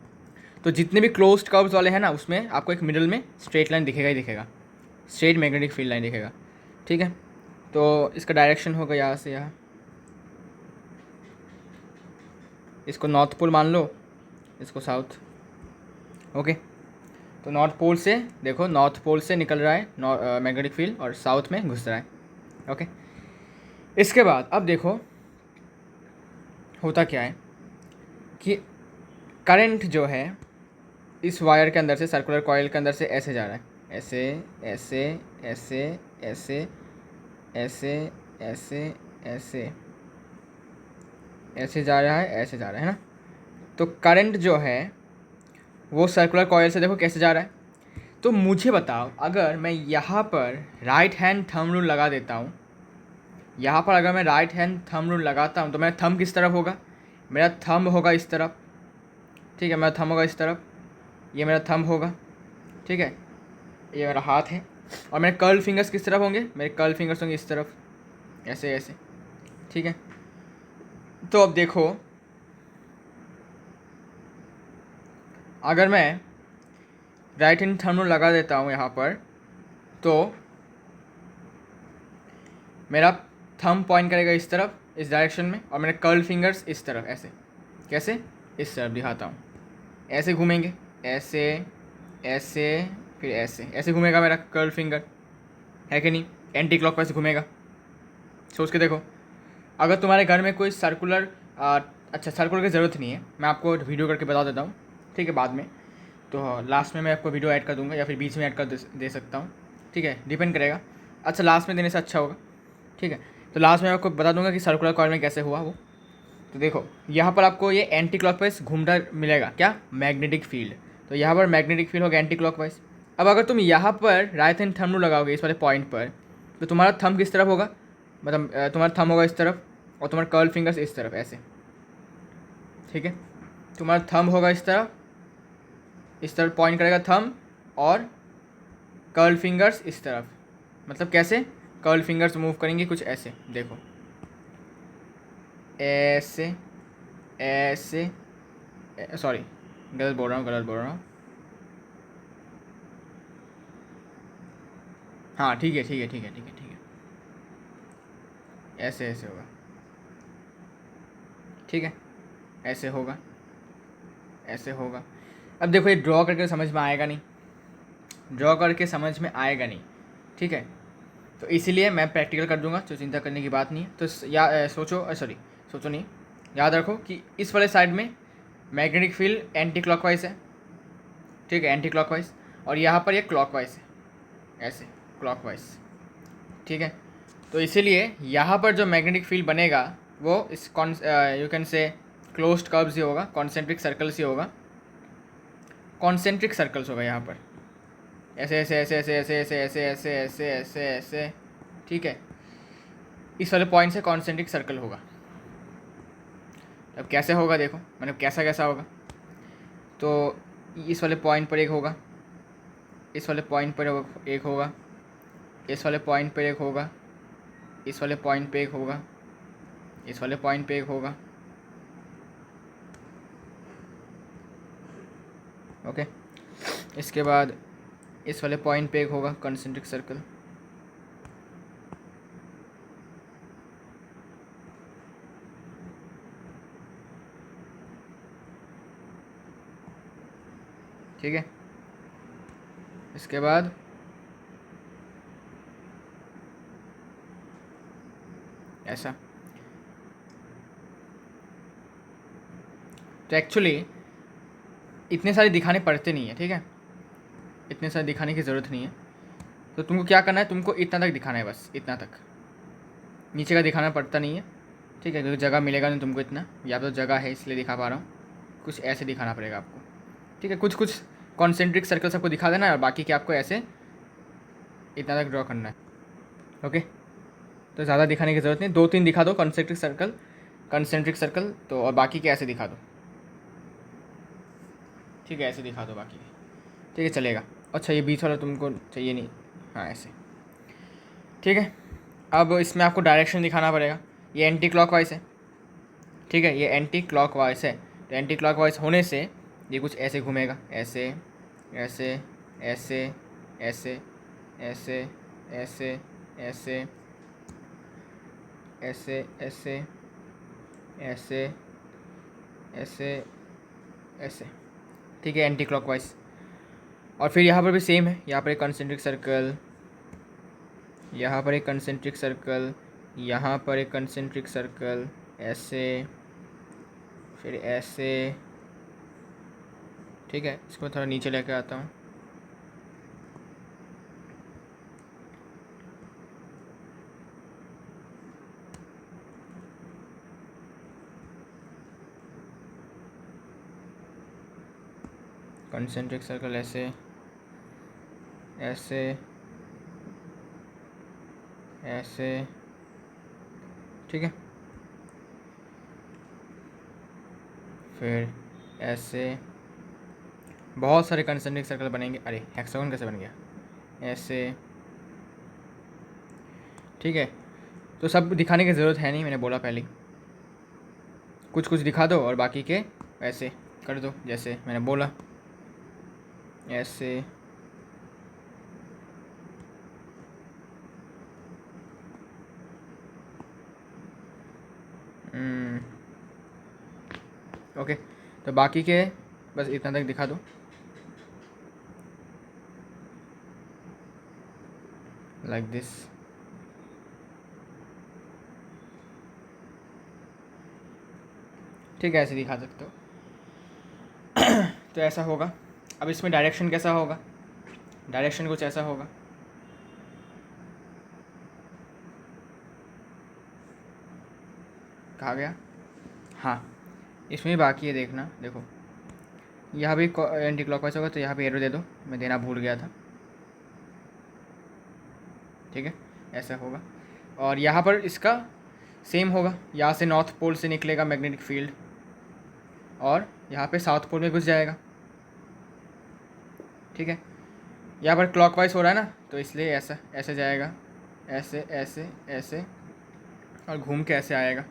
तो जितने भी क्लोज्ड कर्व्स वाले हैं ना, उसमें आपको एक मिडल में स्ट्रेट लाइन दिखेगा ही दिखेगा, स्ट्रेट मैग्नेटिक फील्ड लाइन दिखेगा। ठीक है, तो इसका डायरेक्शन होगा यहाँ से यहाँ, इसको नॉर्थ पोल मान लो, इसको साउथ। ओके, तो नॉर्थ पोल से देखो, नॉर्थ पोल से निकल रहा है मैग्नेटिक फील्ड और साउथ में घुस रहा है। ओके, इसके बाद अब देखो होता क्या है कि करंट जो है इस वायर के अंदर से, सर्कुलर कॉइल के अंदर से ऐसे जा रहा है, ऐसे ऐसे ऐसे ऐसे ऐसे ऐसे ऐसे ऐसे जा रहा है, ऐसे जा रहा है ना। तो करंट जो है वो सर्कुलर कॉइल से देखो कैसे जा रहा है। तो मुझे बताओ, अगर मैं यहाँ पर राइट हैंड थंब रूल लगा देता हूँ, यहाँ पर अगर मैं राइट हैंड थंब रूल लगाता हूँ, तो मेरा थंब किस तरफ होगा? मेरा थंब होगा इस तरफ। ठीक है, मेरा थंब होगा इस तरफ, ये मेरा थंब होगा। ठीक है, ये मेरा हाथ है, और मेरे कर्ल फिंगर्स किस तरफ होंगे? मेरे कर्ल फिंगर्स होंगे इस तरफ, ऐसे ऐसे। ठीक है, तो अब देखो, अगर मैं राइट हैंड थंब रूल लगा देता हूँ यहाँ पर, तो मेरा थंब पॉइंट करेगा इस तरफ, इस डायरेक्शन में, और मेरे कर्ल फिंगर्स इस तरफ, ऐसे। कैसे? इस तरफ दिखाता हूँ, ऐसे घूमेंगे, ऐसे ऐसे फिर ऐसे ऐसे घूमेगा मेरा कर्ल फिंगर, है कि नहीं? एंटी क्लॉकवाइज घूमेगा। सोच के देखो, अगर तुम्हारे घर में कोई सर्कुलर अच्छा, सर्कुलर की ज़रूरत नहीं है, मैं आपको वीडियो करके बता देता हूँ। ठीक है, बाद में तो लास्ट में मैं आपको वीडियो ऐड कर दूँगा, या फिर बीच में ऐड कर दे सकता हूँ। ठीक है, डिपेंड करेगा। अच्छा, लास्ट में देने से अच्छा होगा। ठीक है, तो लास्ट में आपको बता दूंगा कि सर्कुलर कॉइल में कैसे हुआ वो। तो देखो, यहाँ पर आपको ये एंटी क्लॉकवाइज घूमता मिलेगा, क्या? Magnetic field. तो यहाँ पर मैग्नेटिक फील्ड होगा एंटी क्लॉकवाइज। अब अगर तुम यहाँ पर राइट हैंड थंब रूल लगाओगे इस वाले पॉइंट पर, तो तुम्हारा थंब किस तरफ होगा? मतलब तुम्हारा थंब होगा इस तरफ और तुम्हारा कर्ल फिंगर्स इस तरफ, ऐसे। ठीक है, तुम्हारा थंब होगा इस तरफ पॉइंट करेगा थंब, और कर्ल फिंगर्स इस तरफ। मतलब कैसे कर्ल फिंगर्स मूव करेंगे, कुछ ऐसे देखो, ऐसे ऐसे, सॉरी गलत बोल रहा हूँ। हाँ ठीक है ठीक है ठीक है ठीक है ठीक है, ऐसे ऐसे होगा, ठीक है, ऐसे होगा, ऐसे होगा। अब देखो ये ड्रॉ करके समझ में आएगा नहीं, ड्रॉ करके समझ में आएगा नहीं, ठीक है। तो इसीलिए मैं प्रैक्टिकल कर दूंगा, तो चिंता करने की बात नहीं है। तो सोचो नहीं, याद रखो कि इस वाले साइड में मैग्नेटिक फील्ड एंटी क्लॉकवाइज है, ठीक है, एंटी क्लॉकवाइज, और यहाँ पर ये क्लॉकवाइज है, ऐसे क्लॉकवाइज, ठीक है। तो इसीलिए यहाँ पर जो मैग्नेटिक फील्ड बनेगा वो इस you can say closed curves ही होगा, कॉन्सेंट्रिक सर्कल्स ही होगा, कॉन्सेंट्रिक सर्कल्स होगा यहाँ पर, ऐसे ऐसे ऐसे ऐसे ऐसे ऐसे ऐसे ऐसे ऐसे ऐसे ऐसे, ठीक है। इस वाले पॉइंट से कॉन्सेंट्रिक सर्कल होगा। अब कैसे होगा देखो, मतलब कैसा कैसा होगा। तो इस वाले पॉइंट पर एक होगा, इस वाले पॉइंट पर एक होगा, इस वाले पॉइंट पर एक होगा, इस वाले पॉइंट पे एक होगा, इस वाले पॉइंट पे एक होगा, ओके। इसके बाद इस वाले पॉइंट पे एक होगा कॉन्सेंट्रिक सर्कल, ठीक है। इसके बाद ऐसा। तो एक्चुअली इतने सारे दिखाने पड़ते नहीं है, ठीक है, इतने सारे दिखाने की ज़रूरत नहीं है। तो तुमको क्या करना है, तुमको इतना तक दिखाना है, बस इतना तक, नीचे का दिखाना पड़ता नहीं है, ठीक है, क्योंकि जगह मिलेगा नहीं तुमको इतना, या तो जगह है इसलिए दिखा पा रहा हूँ, कुछ ऐसे दिखाना पड़ेगा आपको, ठीक है। कुछ कुछ कॉन्सेंट्रिक सर्कल सबको दिखा देना है, और बाकी के आपको ऐसे इतना तक ड्रॉ करना है, ओके। तो ज़्यादा दिखाने की ज़रूरत नहीं, 2-3 दिखा दो कंसेंट्रिक सर्कल, तो और बाकी के ऐसे दिखा दो, ठीक है, ऐसे दिखा दो बाकी, ठीक है, चलेगा। अच्छा ये बीच वाला तुमको चाहिए नहीं, हाँ ऐसे, ठीक है। अब इसमें आपको डायरेक्शन दिखाना पड़ेगा, ये एंटी क्लॉकवाइज है, ठीक है, ये एंटी क्लॉकवाइज है। तो एंटी क्लॉकवाइज होने से ये कुछ ऐसे घूमेगा, ऐसे ऐसे ऐसे ऐसे ऐसे ऐसे ऐसे ऐसे ऐसे ऐसे ऐसे ऐसे, ठीक है, एंटी क्लॉकवाइज। और फिर यहाँ पर भी सेम है, यहाँ पर एक कंसेंट्रिक सर्कल, यहाँ पर एक कंसेंट्रिक सर्कल, यहाँ पर एक कंसेंट्रिक सर्कल, ऐसे, फिर ऐसे, ठीक है। इसको थोड़ा नीचे लेकर आता हूँ, कंसेंट्रिक सर्कल ऐसे ऐसे ऐसे, ठीक है, फिर ऐसे, बहुत सारे कंसेंट्रिक सर्कल बनेंगे। अरे हेक्सागोन कैसे बन गया, ऐसे, ठीक है। तो सब दिखाने की ज़रूरत है नहीं, मैंने बोला पहले, कुछ कुछ दिखा दो और बाकी के ऐसे कर दो, जैसे मैंने बोला, ऐसे, ओके। तो बाकी के बस इतना तक दिखा दो, लाइक दिस, ठीक है, ऐसे दिखा सकते हो। तो ऐसा होगा। अब इसमें डायरेक्शन कैसा होगा, डायरेक्शन कुछ ऐसा होगा, कहा गया, हाँ इसमें भी बाकी है, देखना, देखो यहाँ भी एंटी क्लॉकवाइज होगा, तो यहाँ भी एरो दे दो, मैं देना भूल गया था, ठीक है, ऐसा होगा। और यहाँ पर इसका सेम होगा, यहाँ से नॉर्थ पोल से निकलेगा मैग्नेटिक फील्ड, और यहाँ पे साउथ पोल में घुस जाएगा। ठीक है, यहाँ पर क्लॉकवाइज हो रहा है ना, तो इसलिए ऐसा ऐसे जाएगा, ऐसे ऐसे ऐसे, और घूम के ऐसे आएगा।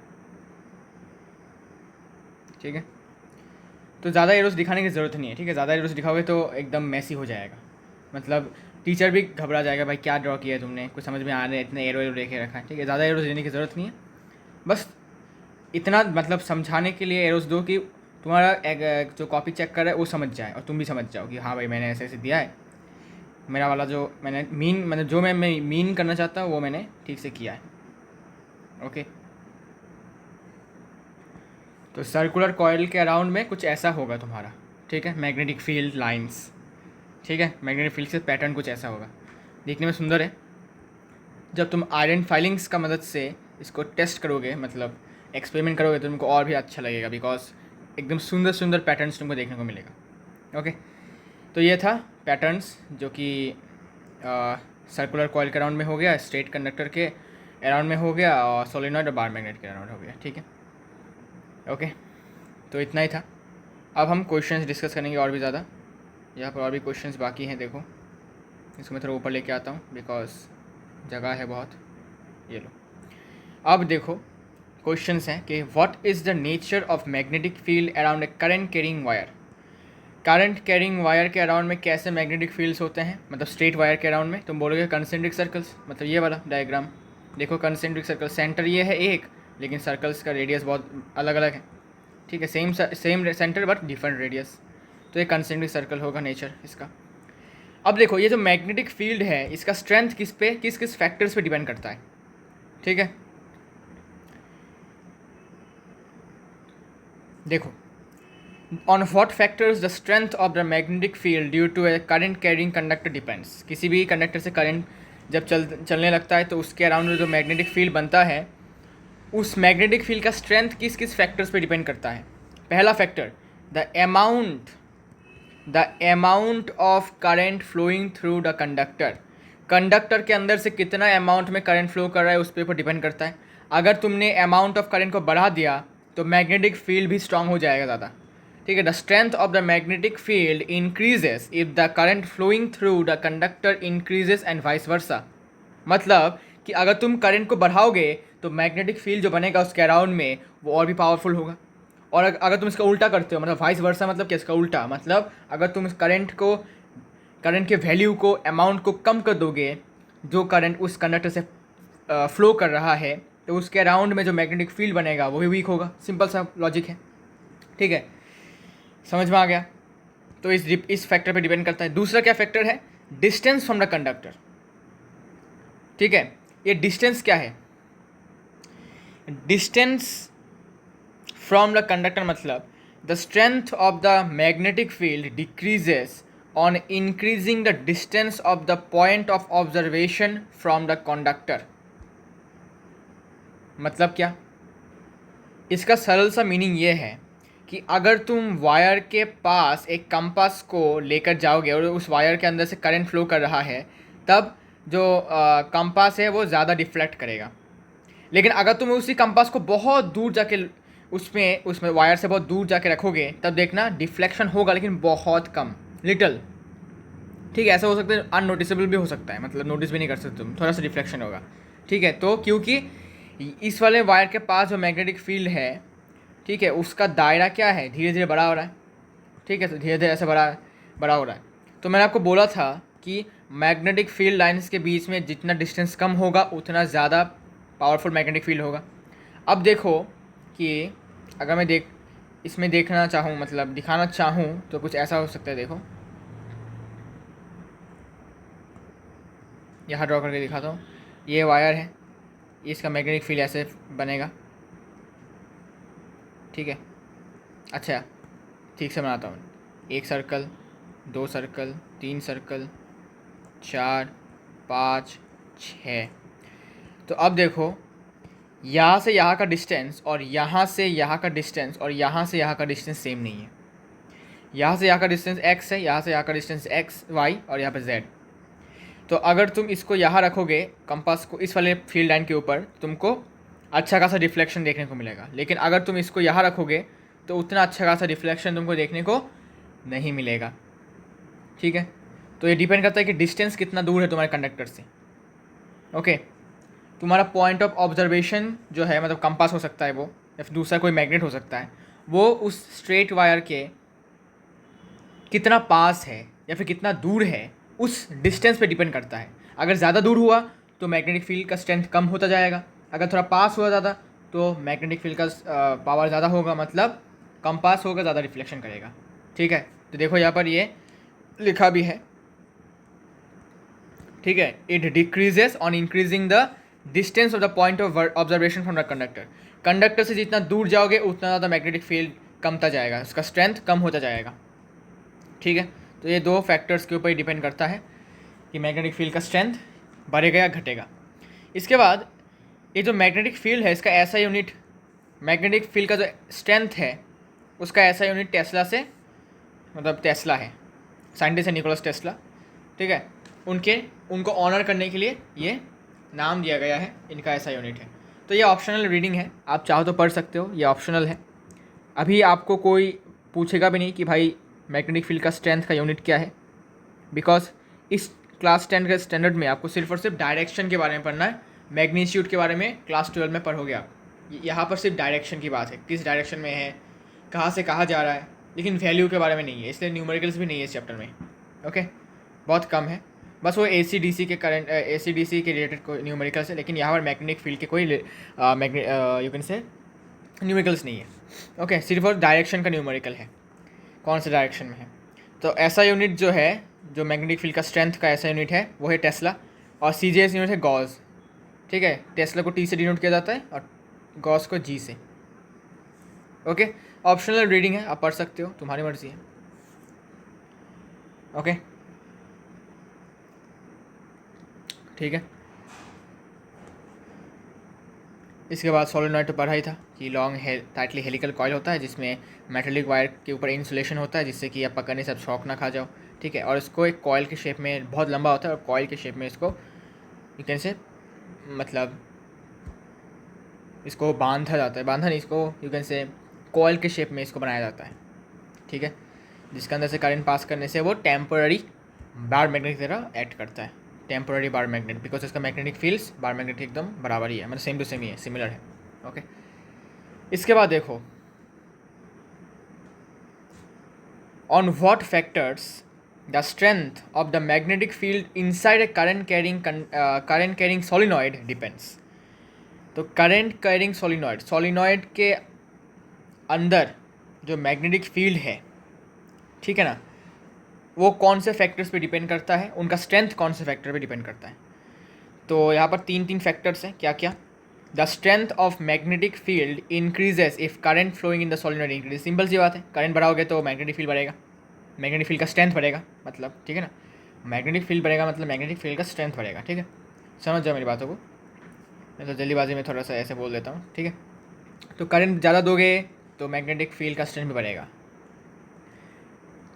ठीक है, तो ज़्यादा एरोस दिखाने की ज़रूरत नहीं है। ठीक है, ज़्यादा एरोस दिखाओगे तो एकदम मैसी हो जाएगा, मतलब टीचर भी घबरा जाएगा, भाई क्या ड्रॉ किया है तुमने, कुछ समझ में आ रहा है, इतने एरो लेके रखा है। ठीक है, ज़्यादा एरोस देने की ज़रूरत नहीं है, बस इतना मतलब समझाने के लिए एरोस दो कि तुम्हारा जो कॉपी चेक कर रहा है वो समझ जाए और तुम भी समझ जाओ कि हाँ भाई मैंने ऐसे ऐसे दिया है, मेरा वाला जो मैंने मतलब जो मैं मीन करना चाहता हूँ वो मैंने ठीक से किया है। ओके, तो सर्कुलर कॉइल के अराउंड में कुछ ऐसा होगा तुम्हारा। ठीक है, मैग्नेटिक फील्ड लाइंस। ठीक है, मैग्नेटिक फील्ड से पैटर्न कुछ ऐसा होगा, देखने में सुंदर है। जब तुम आयरन फाइलिंग्स का मदद से इसको टेस्ट करोगे, मतलब एक्सपेरिमेंट करोगे, तो तुमको और भी अच्छा लगेगा, बिकॉज एकदम सुंदर सुंदर पैटर्न्स तुमको देखने को मिलेगा। ओके, तो ये था पैटर्न्स जो कि सर्कुलर कॉइल के अराउंड में हो गया, स्ट्रेट कंडक्टर के अराउंड में हो गया, और सोलेनॉइड और बार मैग्नेट के अराउंड हो गया। ठीक है, ओके, तो इतना ही था। अब हम क्वेश्चंस डिस्कस करेंगे और भी ज़्यादा। यहाँ पर और भी क्वेश्चंस बाकी हैं, देखो इसको मैं थोड़ा ऊपर लेके आता हूँ बिकॉज जगह है बहुत। ये लो, अब देखो क्वेश्चंस हैं कि what is the nature of magnetic field around a current carrying wire. Current carrying wire के अराउंड में कैसे मैग्नेटिक फील्ड्स होते हैं, मतलब स्ट्रेट वायर के अराउंड में तुम बोलोगे कंसेंट्रिक सर्कल्स, मतलब ये वाला डायग्राम देखो, कंसेंट्रिक सर्कल, सेंटर ये है एक, लेकिन सर्कल्स का रेडियस बहुत अलग अलग है। ठीक है, same centre but different radius, तो ये कंसेंट्रिक सर्कल होगा नेचर इसका। अब देखो ये जो मैग्नेटिक फील्ड है इसका स्ट्रेंथ किस पे, किस किस फैक्टर्स पे डिपेंड करता है। ठीक है, देखो, on what factors the strength of the magnetic field due to a current carrying conductor depends. किसी भी कंडक्टर से करंट जब चलने लगता है तो उसके अराउंड में जो मैग्नेटिक फील्ड बनता है, उस मैग्नेटिक फील्ड का स्ट्रेंथ किस किस फैक्टर्स पे डिपेंड करता है। पहला factor, the amount of current flowing through the conductor. Conductor के अंदर से कितना अमाउंट में करंट फ्लो कर रहा है उस पर डिपेंड करता है। अगर तुमने अमाउंट ऑफ करंट को बढ़ा दिया तो मैग्नेटिक फील्ड भी स्ट्रांग हो जाएगा ज़्यादा। ठीक है, the strength of the magnetic field increases if the current flowing through the conductor increases and vice versa. मतलब कि अगर तुम करंट को बढ़ाओगे तो मैग्नेटिक फील्ड जो बनेगा उसके अराउंड में वो और भी पावरफुल होगा। और अगर तुम इसका उल्टा करते हो, मतलब वाइस वर्सा, मतलब क्या इसका उल्टा, मतलब अगर तुम इस करंट के वैल्यू को, अमाउंट को कम कर दोगे जो करंट उस कंडक्टर से फ्लो कर रहा है, तो उसके अराउंड में जो मैग्नेटिक फील्ड बनेगा वो भी वीक होगा। सिंपल सा लॉजिक है। ठीक है, समझ में आ गया। तो इस फैक्टर पे डिपेंड करता है। दूसरा क्या फैक्टर है, डिस्टेंस फ्रॉम द कंडक्टर। ठीक है, ये डिस्टेंस क्या है, डिस्टेंस फ्रॉम द कंडक्टर मतलब the strength of the magnetic field decreases on increasing the distance of the point of observation from the conductor. मतलब क्या, इसका सरल सा मीनिंग ये है कि अगर तुम वायर के पास एक कंपास को लेकर जाओगे और उस वायर के अंदर से करंट फ्लो कर रहा है, तब जो कंपास है वो ज़्यादा डिफ्लेक्ट करेगा। लेकिन अगर तुम उसी कंपास को बहुत दूर जाके उसमें वायर से बहुत दूर जाके रखोगे, तब देखना डिफ्लेक्शन होगा, लेकिन बहुत कम, लिटल। ठीक है, ऐसा हो सकता है, अननोटिसेबल भी हो सकता है, मतलब नोटिस भी नहीं कर सकते तुम, थोड़ा सा डिफ्लेक्शन होगा। ठीक है, तो क्योंकि इस वाले वायर के पास जो मैग्नेटिक फील्ड है, ठीक है, उसका दायरा क्या है, धीरे धीरे बड़ा हो रहा है। ठीक है, तो धीरे धीरे ऐसे बड़ा हो रहा है। तो मैंने आपको बोला था कि मैग्नेटिक फील्ड लाइन्स के बीच में जितना डिस्टेंस कम होगा उतना ज़्यादा पावरफुल मैग्नेटिक फील्ड होगा। अब देखो कि अगर मैं इसमें देखना चाहूँ, मतलब दिखाना चाहूँ, तो कुछ ऐसा हो सकता है। देखो यहाँ ड्रॉ करके दिखाता हूँ, ये वायर है, इसका मैग्नेटिक फील्ड ऐसे बनेगा। ठीक है, अच्छा ठीक से बनाता हूँ, एक सर्कल, दो सर्कल, तीन सर्कल, 4, 5, 6। तो अब देखो यहाँ से यहाँ का डिस्टेंस और यहाँ से यहाँ का डिस्टेंस और यहाँ से यहाँ का डिस्टेंस सेम नहीं है। यहाँ से यहाँ का डिस्टेंस x है, यहाँ से यहाँ का डिस्टेंस x, y और यहाँ पे z। तो अगर तुम इसको यहाँ रखोगे कंपास को इस वाले फील्ड लाइन के ऊपर, तुमको अच्छा खासा रिफ्लेक्शन देखने को मिलेगा। लेकिन अगर तुम इसको यहाँ रखोगे तो उतना अच्छा खासा रिफ्लेक्शन तुमको देखने को नहीं मिलेगा, ठीक है। तो ये डिपेंड करता है कि डिस्टेंस कितना दूर है तुम्हारे कंडक्टर से, ओके। तुम्हारा पॉइंट ऑफ ऑब्जर्वेशन जो है, मतलब कंपास हो सकता है वो, या फिर दूसरा कोई मैग्नेट हो सकता है, वो उस स्ट्रेट वायर के कितना पास है या फिर कितना दूर है उस डिस्टेंस पे डिपेंड करता है। अगर ज़्यादा दूर हुआ तो मैग्नेटिक फील्ड का स्ट्रेंथ कम होता जाएगा, अगर थोड़ा पास हुआ ज़्यादा तो मैग्नेटिक फील्ड का पावर ज़्यादा होगा, मतलब कम पास होगा, ज़्यादा रिफ्लेक्शन करेगा, ठीक है। तो देखो यहाँ पर ये लिखा भी है, ठीक है। It decreases on increasing the distance of the point of observation from the conductor. Conductor से जितना दूर जाओगे उतना ज़्यादा मैग्नेटिक फील्ड कमता जाएगा, उसका स्ट्रेंथ कम होता जाएगा, ठीक है। तो ये दो फैक्टर्स के ऊपर ही डिपेंड करता है कि मैग्नेटिक फील्ड का स्ट्रेंथ बढ़ेगा या घटेगा। इसके बाद ये जो मैग्नेटिक फील्ड है इसका ऐसा यूनिट, मैग्नेटिक फील्ड का जो स्ट्रेंथ है उसका ऐसा यूनिट टेस्ला से, मतलब टेस्ला है, साइंटिस्ट है निकोलस टेस्ला, ठीक है। उनको ऑनर करने के लिए ये नाम दिया गया है, इनका ऐसा यूनिट है। तो ये ऑप्शनल रीडिंग है, आप चाहो तो पढ़ सकते हो, ये ऑप्शनल है। अभी आपको कोई पूछेगा भी नहीं कि भाई मैग्नेटिक फील्ड का स्ट्रेंथ का यूनिट क्या है, बिकॉज इस क्लास 10 के स्टैंडर्ड में आपको सिर्फ और सिर्फ डायरेक्शन के बारे में पढ़ना है। मैग्नीट्यूड के बारे में क्लास 12 में पढ़ोगे आप। यहाँ पर सिर्फ डायरेक्शन की बात है, किस डायरेक्शन में है, कहाँ से कहाँ जा रहा है, लेकिन वैल्यू के बारे में नहीं है, इसलिए न्यूमेरिकल्स भी नहीं है इस चैप्टर में, ओके। बहुत कम है, बस वो AC/DC के करंट, AC/DC के रिलेटेड कोई न्यूमेरिकल्स है, लेकिन यहाँ पर मैग्नेटिक फील्ड के कोई यू कैन से न्यूमेरिकल्स नहीं है, ओके। सिर्फ और डायरेक्शन का न्यूमेरिकल है, कौन से डायरेक्शन में है। तो ऐसा यूनिट जो है, जो मैग्नेटिक फील्ड का स्ट्रेंथ का ऐसा यूनिट है वो है टेस्ला, और CGS यूनिट है गॉस, ठीक है। टेस्ला को T से डिनोट किया जाता है और गॉस को G से, ओके। ऑप्शनल रीडिंग है, आप पढ़ सकते हो, तुम्हारी मर्जी है, ओके, ठीक है। इसके बाद सोलेनॉइड तो पढ़ा ही था कि लॉन्ग टाइटली हेलिकल कॉइल होता है जिसमें मेटेलिक वायर के ऊपर इंसुलेशन होता है जिससे कि आप पकड़ने से आप शॉक ना खा जाओ, ठीक है। और इसको एक कॉइल के शेप में, बहुत लंबा होता है और कॉइल के शेप में इसको यू कैन से, मतलब इसको बांधा जाता है, बांधा नहीं, इसको यू कैन से कॉइल के शेप में इसको बनाया जाता है, ठीक है। जिसके अंदर से करंट पास करने से वो टेम्पोररी बार मैग्नेट की तरह एक्ट करता है, टेम्पोररी बार मैग्नेट, बिकॉज इसका मैग्नेटिक फील्ड्स बार मैग्नेट एकदम बराबर ही है, मतलब सेम टू सेम ही है, सिमिलर है, ओके। इसके बाद देखो, on what factors the strength of the magnetic field inside a current carrying solenoid depends. तो करंट कैरिंग सोलिनॉइड के अंदर जो मैग्नेटिक फील्ड है, ठीक है ना, वो कौन से फैक्टर्स पे डिपेंड करता है, उनका स्ट्रेंथ कौन से फैक्टर पे डिपेंड करता है। तो यहाँ पर तीन फैक्टर्स हैं, क्या क्या। The strength of magnetic field increases if current flowing in the solenoid increase. Simple सी बात है, करंट बढ़ाओगे तो मैग्नेटिक फील्ड बढ़ेगा, मैग्नेटिक फील्ड का स्ट्रेंथ बढ़ेगा, मतलब, ठीक है ना। मैग्नेटिक फील्ड बढ़ेगा मतलब मैग्नेटिक फील्ड का स्ट्रेंथ बढ़ेगा, ठीक है। समझ जाओ मेरी बातों को, मैं तो जल्दीबाजी में थोड़ा सा ऐसे बोल देता हूँ, ठीक है। तो करंट ज़्यादा दोगे तो मैग्नेटिक फील्ड का स्ट्रेंथ भी बढ़ेगा।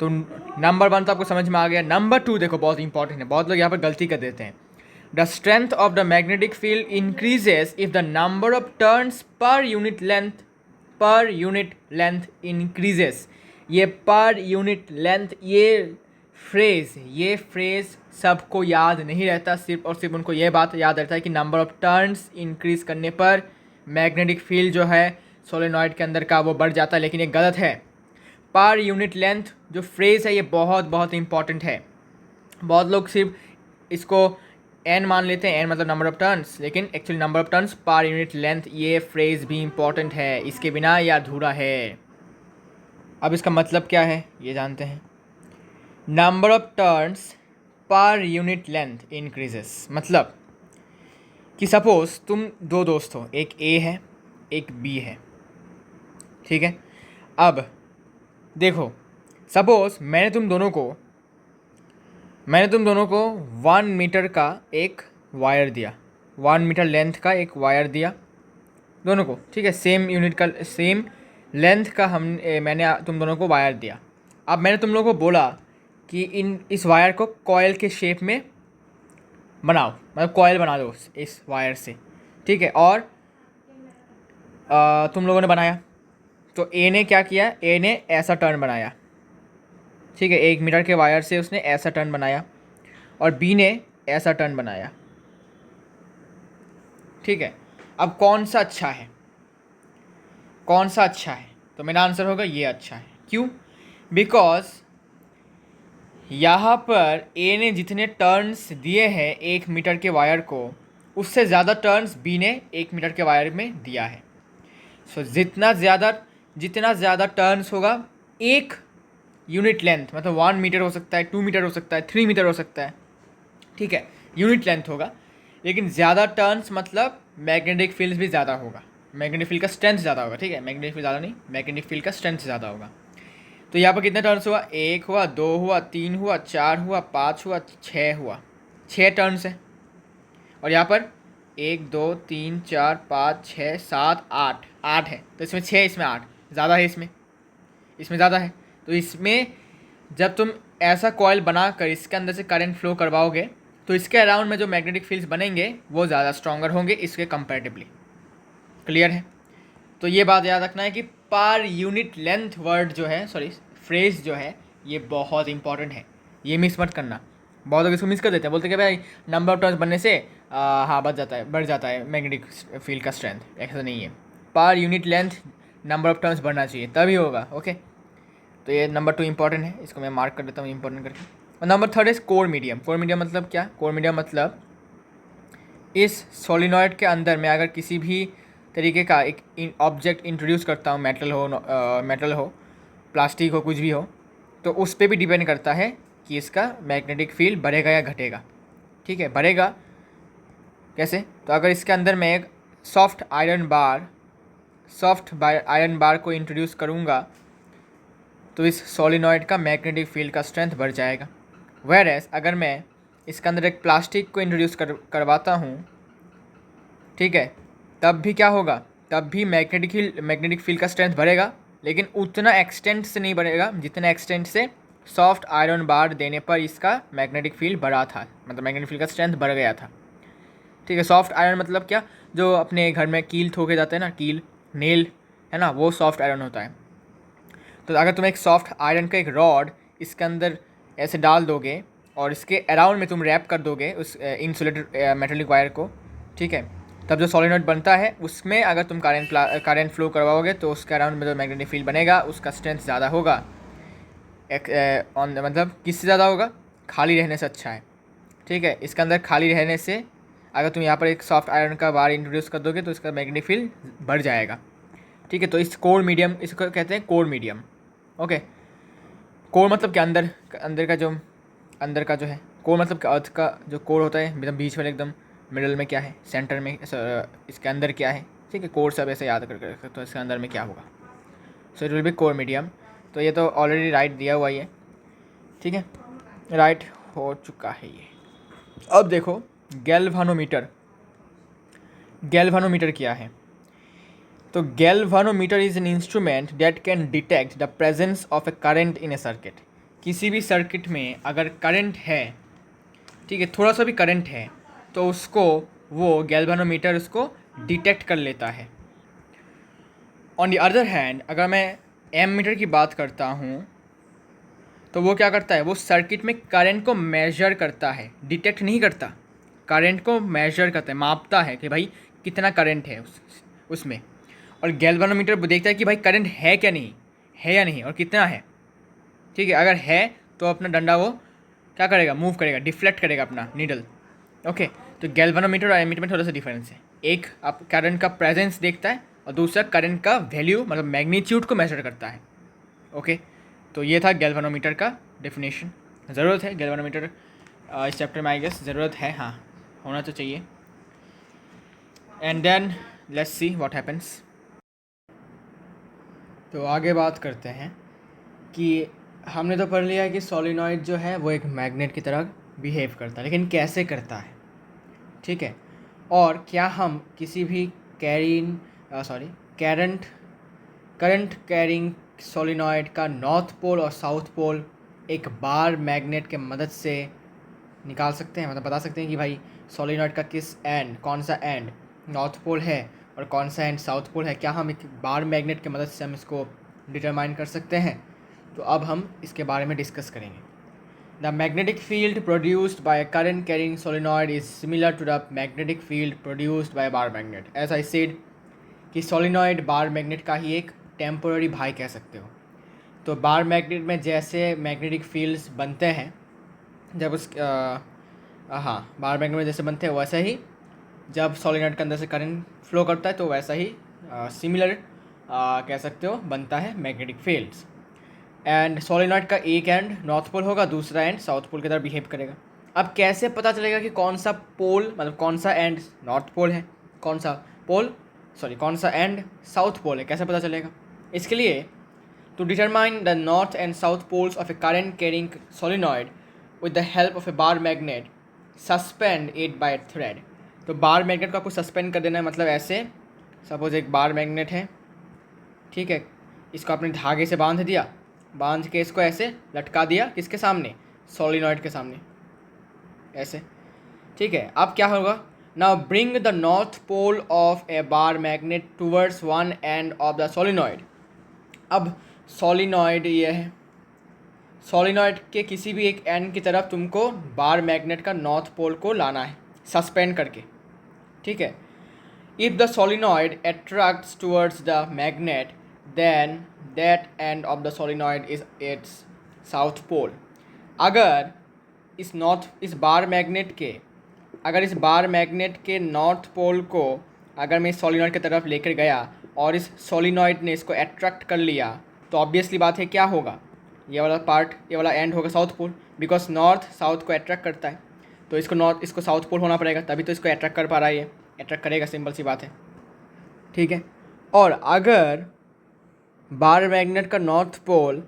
तो नंबर 1 तो आपको समझ में आ गया। नंबर 2 देखो, बहुत इंपॉर्टेंट है, बहुत लोग यहाँ पर गलती कर देते हैं। The strength of the magnetic field increases if the number of turns per unit length increases. ये पर यूनिट लेंथ, ये फ्रेज सबको याद नहीं रहता, सिर्फ और सिर्फ उनको ये बात याद रहता है कि नंबर ऑफ टर्न्स इंक्रीज करने पर मैग्नेटिक फील्ड जो है सोलेनॉइड के अंदर का वो बढ़ जाता है, लेकिन ये गलत है। पर यूनिट लेंथ जो फ्रेज़ है ये बहुत बहुत इंपॉर्टेंट है। बहुत लोग सिर्फ इसको n मान लेते हैं, n मतलब नंबर ऑफ टर्न्स, लेकिन actually number of turns per unit length, ये फ्रेज़ भी इंपॉर्टेंट है, इसके बिना ये अधूरा है। अब इसका मतलब क्या है ये जानते हैं। Number of turns per unit length increases, मतलब कि सपोज तुम दो दोस्त हो, एक A है एक B है, ठीक है। अब देखो, सपोज मैंने तुम दोनों को 1 मीटर का एक वायर दिया, 1 मीटर लेंथ का एक वायर दिया दोनों को, ठीक है। सेम यूनिट का, सेम लेंथ का मैंने तुम दोनों को वायर दिया। अब मैंने तुम लोगों को बोला कि इस वायर को कॉइल के शेप में बनाओ, मतलब कॉइल बना दो इस वायर से, ठीक है। और तुम लोगों ने बनाया, तो ए ने क्या किया, ए ने ऐसा टर्न बनाया, ठीक है, 1 मीटर के वायर से उसने ऐसा टर्न बनाया, और बी ने ऐसा टर्न बनाया, ठीक है। अब कौन सा अच्छा है, कौन सा अच्छा है, तो मेरा आंसर होगा ये अच्छा है। क्यों? बिकॉज यहाँ पर ए ने जितने टर्न्स दिए हैं 1 मीटर के वायर को, उससे ज़्यादा टर्न्स बी ने 1 मीटर के वायर में दिया है। सो जितना ज़्यादा टर्न्स होगा, एक यूनिट लेंथ, मतलब 1 मीटर हो सकता है, 2 मीटर हो सकता है, 3 मीटर हो सकता है, ठीक है, यूनिट लेंथ होगा, लेकिन ज़्यादा टर्न्स मतलब मैग्नेटिक फील्ड भी ज़्यादा होगा, मैग्नेटिक फील्ड का स्ट्रेंथ ज़्यादा होगा, ठीक है, मैग्नेटिक फील्ड ज़्यादा नहीं, मैग्नेटिक फील्ड का स्ट्रेंथ ज़्यादा होगा। तो यहाँ पर कितने टर्न्स हुआ, 1 हुआ, 2 हुआ, 3 हुआ, 4 हुआ, 5 हुआ, 6 हुआ, 6 टर्न्स है। और यहाँ पर 1 2 3 4 5 6 7 8, 8 है, तो इसमें 6, इसमें 8, ज़्यादा है, इसमें ज़्यादा है। तो इसमें जब तुम ऐसा कॉइल बनाकर इसके अंदर से करंट फ्लो करवाओगे, तो इसके अराउंड में जो मैग्नेटिक फील्ड्स बनेंगे वो ज़्यादा स्ट्रॉन्गर होंगे इसके कंपैरेटिवली। क्लियर है? तो ये बात याद रखना है कि पर यूनिट लेंथ वर्ड जो है, सॉरी फ्रेज जो है, ये बहुत इंपॉर्टेंट है, ये मिस मत करना। बहुत लोग इसको मिस कर देते हैं, बोलते हैं कि भाई नंबर ऑफ टर्न्स बनने से हाँ बढ़ जाता है मैग्नेटिक फील्ड का स्ट्रेंथ। ऐसा नहीं है, per unit length number of turns बढ़ना चाहिए, तभी होगा। ओके, तो ये नंबर 2 इंपॉर्टेंट है, इसको मैं मार्क कर देता हूँ इंपॉर्टेंट करके। और number 3 is core medium. Core medium मतलब क्या? कोर मीडियम मतलब इस सोलिनॉइड के अंदर मैं अगर किसी भी तरीके का एक ऑब्जेक्ट इंट्रोड्यूस करता हूँ, मेटल हो, प्लास्टिक हो, कुछ भी हो, तो उस पर भी डिपेंड करता है कि इसका मैग्नेटिक फील्ड बढ़ेगा या घटेगा। ठीक है, बढ़ेगा कैसे? तो अगर इसके अंदर मैं एक सॉफ्ट आयरन बार को इंट्रोड्यूस करूँगा, तो इस सोलिनॉइड का मैग्नेटिक फील्ड का स्ट्रेंथ बढ़ जाएगा। वेयरएज अगर मैं इसके अंदर एक प्लास्टिक को इंट्रोड्यूस करवाता हूँ, ठीक है, तब भी क्या होगा? तब भी मैग्नेटिक फील्ड का स्ट्रेंथ बढ़ेगा, लेकिन उतना एक्सटेंट से नहीं बढ़ेगा जितना एक्सटेंट से सॉफ्ट आयरन बार देने पर इसका मैग्नेटिक फील्ड बढ़ा था, मतलब मैग्नेटिक फील्ड का स्ट्रेंथ बढ़ गया था। ठीक है, सॉफ्ट आयरन मतलब क्या? जो अपने घर में कील ठोके जाते हैं ना, कील, नेल, है ना, वो सॉफ्ट आयरन होता है। तो अगर तुम एक सॉफ्ट आयरन का एक रॉड इसके अंदर ऐसे डाल दोगे और इसके अराउंड में तुम रैप कर दोगे उस इंसुलेटेड मेटेलिक वायर को, ठीक है, तब जो सॉलिनॉइड बनता है उसमें अगर तुम करंट फ्लो करवाओगे तो उसके अराउंड में जो मैग्नेटिक फील्ड बनेगा उसका स्ट्रेंथ ज़्यादा होगा। मतलब किससे ज़्यादा होगा? खाली रहने से अच्छा है। ठीक है, इसके अंदर खाली रहने से अगर तुम यहाँ पर एक सॉफ्ट आयरन का बार इंट्रोड्यूस कर दोगे तो इसका मैग्नेटिक फील्ड बढ़ जाएगा। ठीक है, तो इस कोर मीडियम, इसको कहते हैं कोर मीडियम। ओके, कोर मतलब क्या? अंदर का जो है कोर मतलब क्या? अर्थ का जो कोर होता है, एकदम बीच में, एकदम मिडल में क्या है, सेंटर में, इसके अंदर क्या है। ठीक है, कोर सब ऐसे याद कर तो इसके अंदर में क्या होगा, so it will be core medium. तो ये तो ऑलरेडी राइट दिया हुआ ही है, ठीक है, राइट हो चुका है ये। अब देखो गैल्वानोमीटर क्या है? तो galvanometer is an instrument that can detect the presence of A current in A circuit. किसी भी सर्किट में अगर करंट है, ठीक है, थोड़ा सा भी करंट है, तो उसको वो गैल्वानोमीटर उसको डिटेक्ट कर लेता है। ऑन द अदर हैंड अगर मैं एमीटर की बात करता हूँ, तो वो क्या करता है? वो सर्किट में करंट को मेजर करता है, डिटेक्ट नहीं करता, करंट को मेजर करता है, मापता है कि भाई कितना करंट है उसमें। और गैल्वानोमीटर देखता है कि भाई करंट है क्या नहीं है, या नहीं, और कितना है। ठीक है, अगर है तो अपना डंडा वो क्या करेगा? मूव करेगा, डिफ्लेक्ट करेगा अपना नीडल। ओके, तो गैल्वानोमीटर और एमीटर में थोड़ा सा डिफरेंस है। एक आप करंट का प्रेजेंस देखता है और दूसरा करंट का वैल्यू मतलब मैग्नीट्यूड को मेजर करता है। ओके, तो ये था गैल्वानोमीटर का डेफिनेशन। ज़रूरत है गैल्वानोमीटर इस चैप्टर में, आई गेस ज़रूरत है, हाँ, होना तो चाहिए। And then let's see what happens. तो आगे बात करते हैं कि हमने तो पढ़ लिया है कि सोलिनॉइड जो है वो एक मैग्नेट की तरह बिहेव करता है, लेकिन कैसे करता है? ठीक है, और क्या हम किसी भी करंट कैरिंग सोलिनॉइड का नॉर्थ पोल और साउथ पोल एक बार मैग्नेट के मदद से निकाल सकते हैं? मतलब बता सकते हैं कि भाई सोलिनॉइड का किस एंड, कौन सा एंड नॉर्थ पोल है और कौन सा एंड साउथ पोल है, क्या हम एक बार मैग्नेट की मदद से हम इसको डिटरमाइन कर सकते हैं? तो अब हम इसके बारे में डिस्कस करेंगे। The magnetic field produced by current carrying solenoid is similar to the magnetic field produced by bar magnet. As I said कि सोलिनॉइड बार मैग्नेट का ही एक टेम्पोररी भाई कह सकते हो। तो बार मैग्नेट में जैसे मैग्नेटिक फील्ड्स बनते हैं, जब उस हाँ, बार मैग्नेट में जैसे बनते हैं वैसे ही जब सोलिनॉइड के अंदर से करंट फ्लो करता है तो वैसा ही सिमिलर कह सकते हो बनता है मैग्नेटिक फील्ड्स। एंड सोलिनॉइड का एक एंड नॉर्थ पोल होगा, दूसरा एंड साउथ पोल की तरह बिहेव करेगा। अब कैसे पता चलेगा कि कौन सा पोल, मतलब कौन सा एंड नॉर्थ पोल है, कौन सा कौन सा एंड साउथ पोल है, कैसे पता चलेगा? इसके लिए to determine the north and south poles of a current carrying solenoid with the help of a bar magnet, suspend it by a thread। तो बार मैग्नेट को आपको सस्पेंड कर देना है, मतलब ऐसे सपोज एक बार मैग्नेट है, ठीक है, इसको आपने धागे से बांध दिया, बांध के इसको ऐसे लटका दिया, किसके सामने? सोलिनॉइड के सामने, ऐसे, ठीक है। अब क्या होगा? Now bring the north pole of a bar magnet towards one end of the solenoid. अब सोलिनॉइड ये है, सोलिनॉइड के किसी भी एक एंड की तरफ तुमको बार मैग्नेट का नॉर्थ पोल को लाना है सस्पेंड करके, ठीक है। If the solenoid attracts towards the magnet then that end of the solenoid is its south pole. अगर इस बार मैग्नेट के नॉर्थ पोल को अगर मैं इस सोलिनॉइड की तरफ लेकर गया और इस सोलिनॉइड ने इसको अट्रैक्ट कर लिया, तो ऑब्वियसली बात है क्या होगा? ये वाला एंड होगा south pole, because north south को अट्रैक्ट करता है, तो इसको साउथ पोल होना पड़ेगा, तभी तो इसको अट्रैक्ट कर पा रहा है, ये अट्रैक्ट करेगा, सिंपल सी बात है, ठीक है। और अगर बार मैग्नेट का नॉर्थ पोल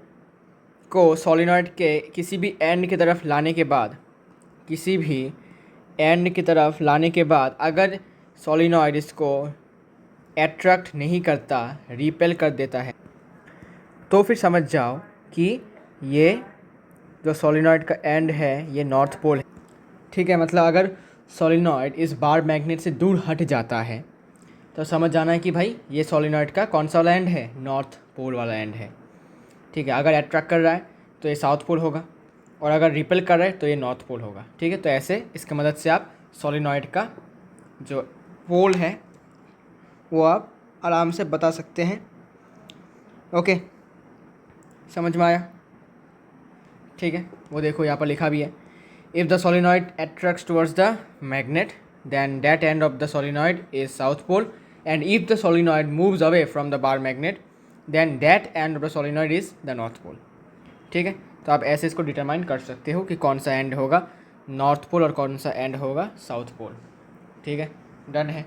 को सोलिनॉइड के किसी भी एंड की तरफ लाने के बाद अगर सोलिनॉइड इसको अट्रैक्ट नहीं करता, रिपेल कर देता है, तो फिर समझ जाओ कि ये जो सोलिनॉइड का एंड है ये नॉर्थ पोल है, ठीक है। मतलब अगर सोलिनॉइड इस बार मैग्नेट से दूर हट जाता है तो समझ जाना है कि भाई ये सोलिनॉइड का कौन सा वाला एंड है? नॉर्थ पोल वाला एंड है, ठीक है। अगर अट्रैक्ट कर रहा है तो ये साउथ पोल होगा, और अगर रिपेल कर रहा है तो ये नॉर्थ पोल होगा, ठीक है। तो ऐसे इसकी मदद से आप सोलिनॉइड का जो पोल है वो आप आराम से बता सकते हैं। ओके, समझ में आया? ठीक है, वो देखो यहाँ पर लिखा भी है, if the solenoid attracts towards the magnet then that end of the solenoid is south pole, and if the solenoid moves away from the bar magnet then that end of the solenoid is the north pole, ठीक है। तो आप ऐसे इसको determine कर सकते हो कि कौन सा एंड होगा नॉर्थ पोल और कौन सा एंड होगा साउथ पोल, ठीक है। डन है,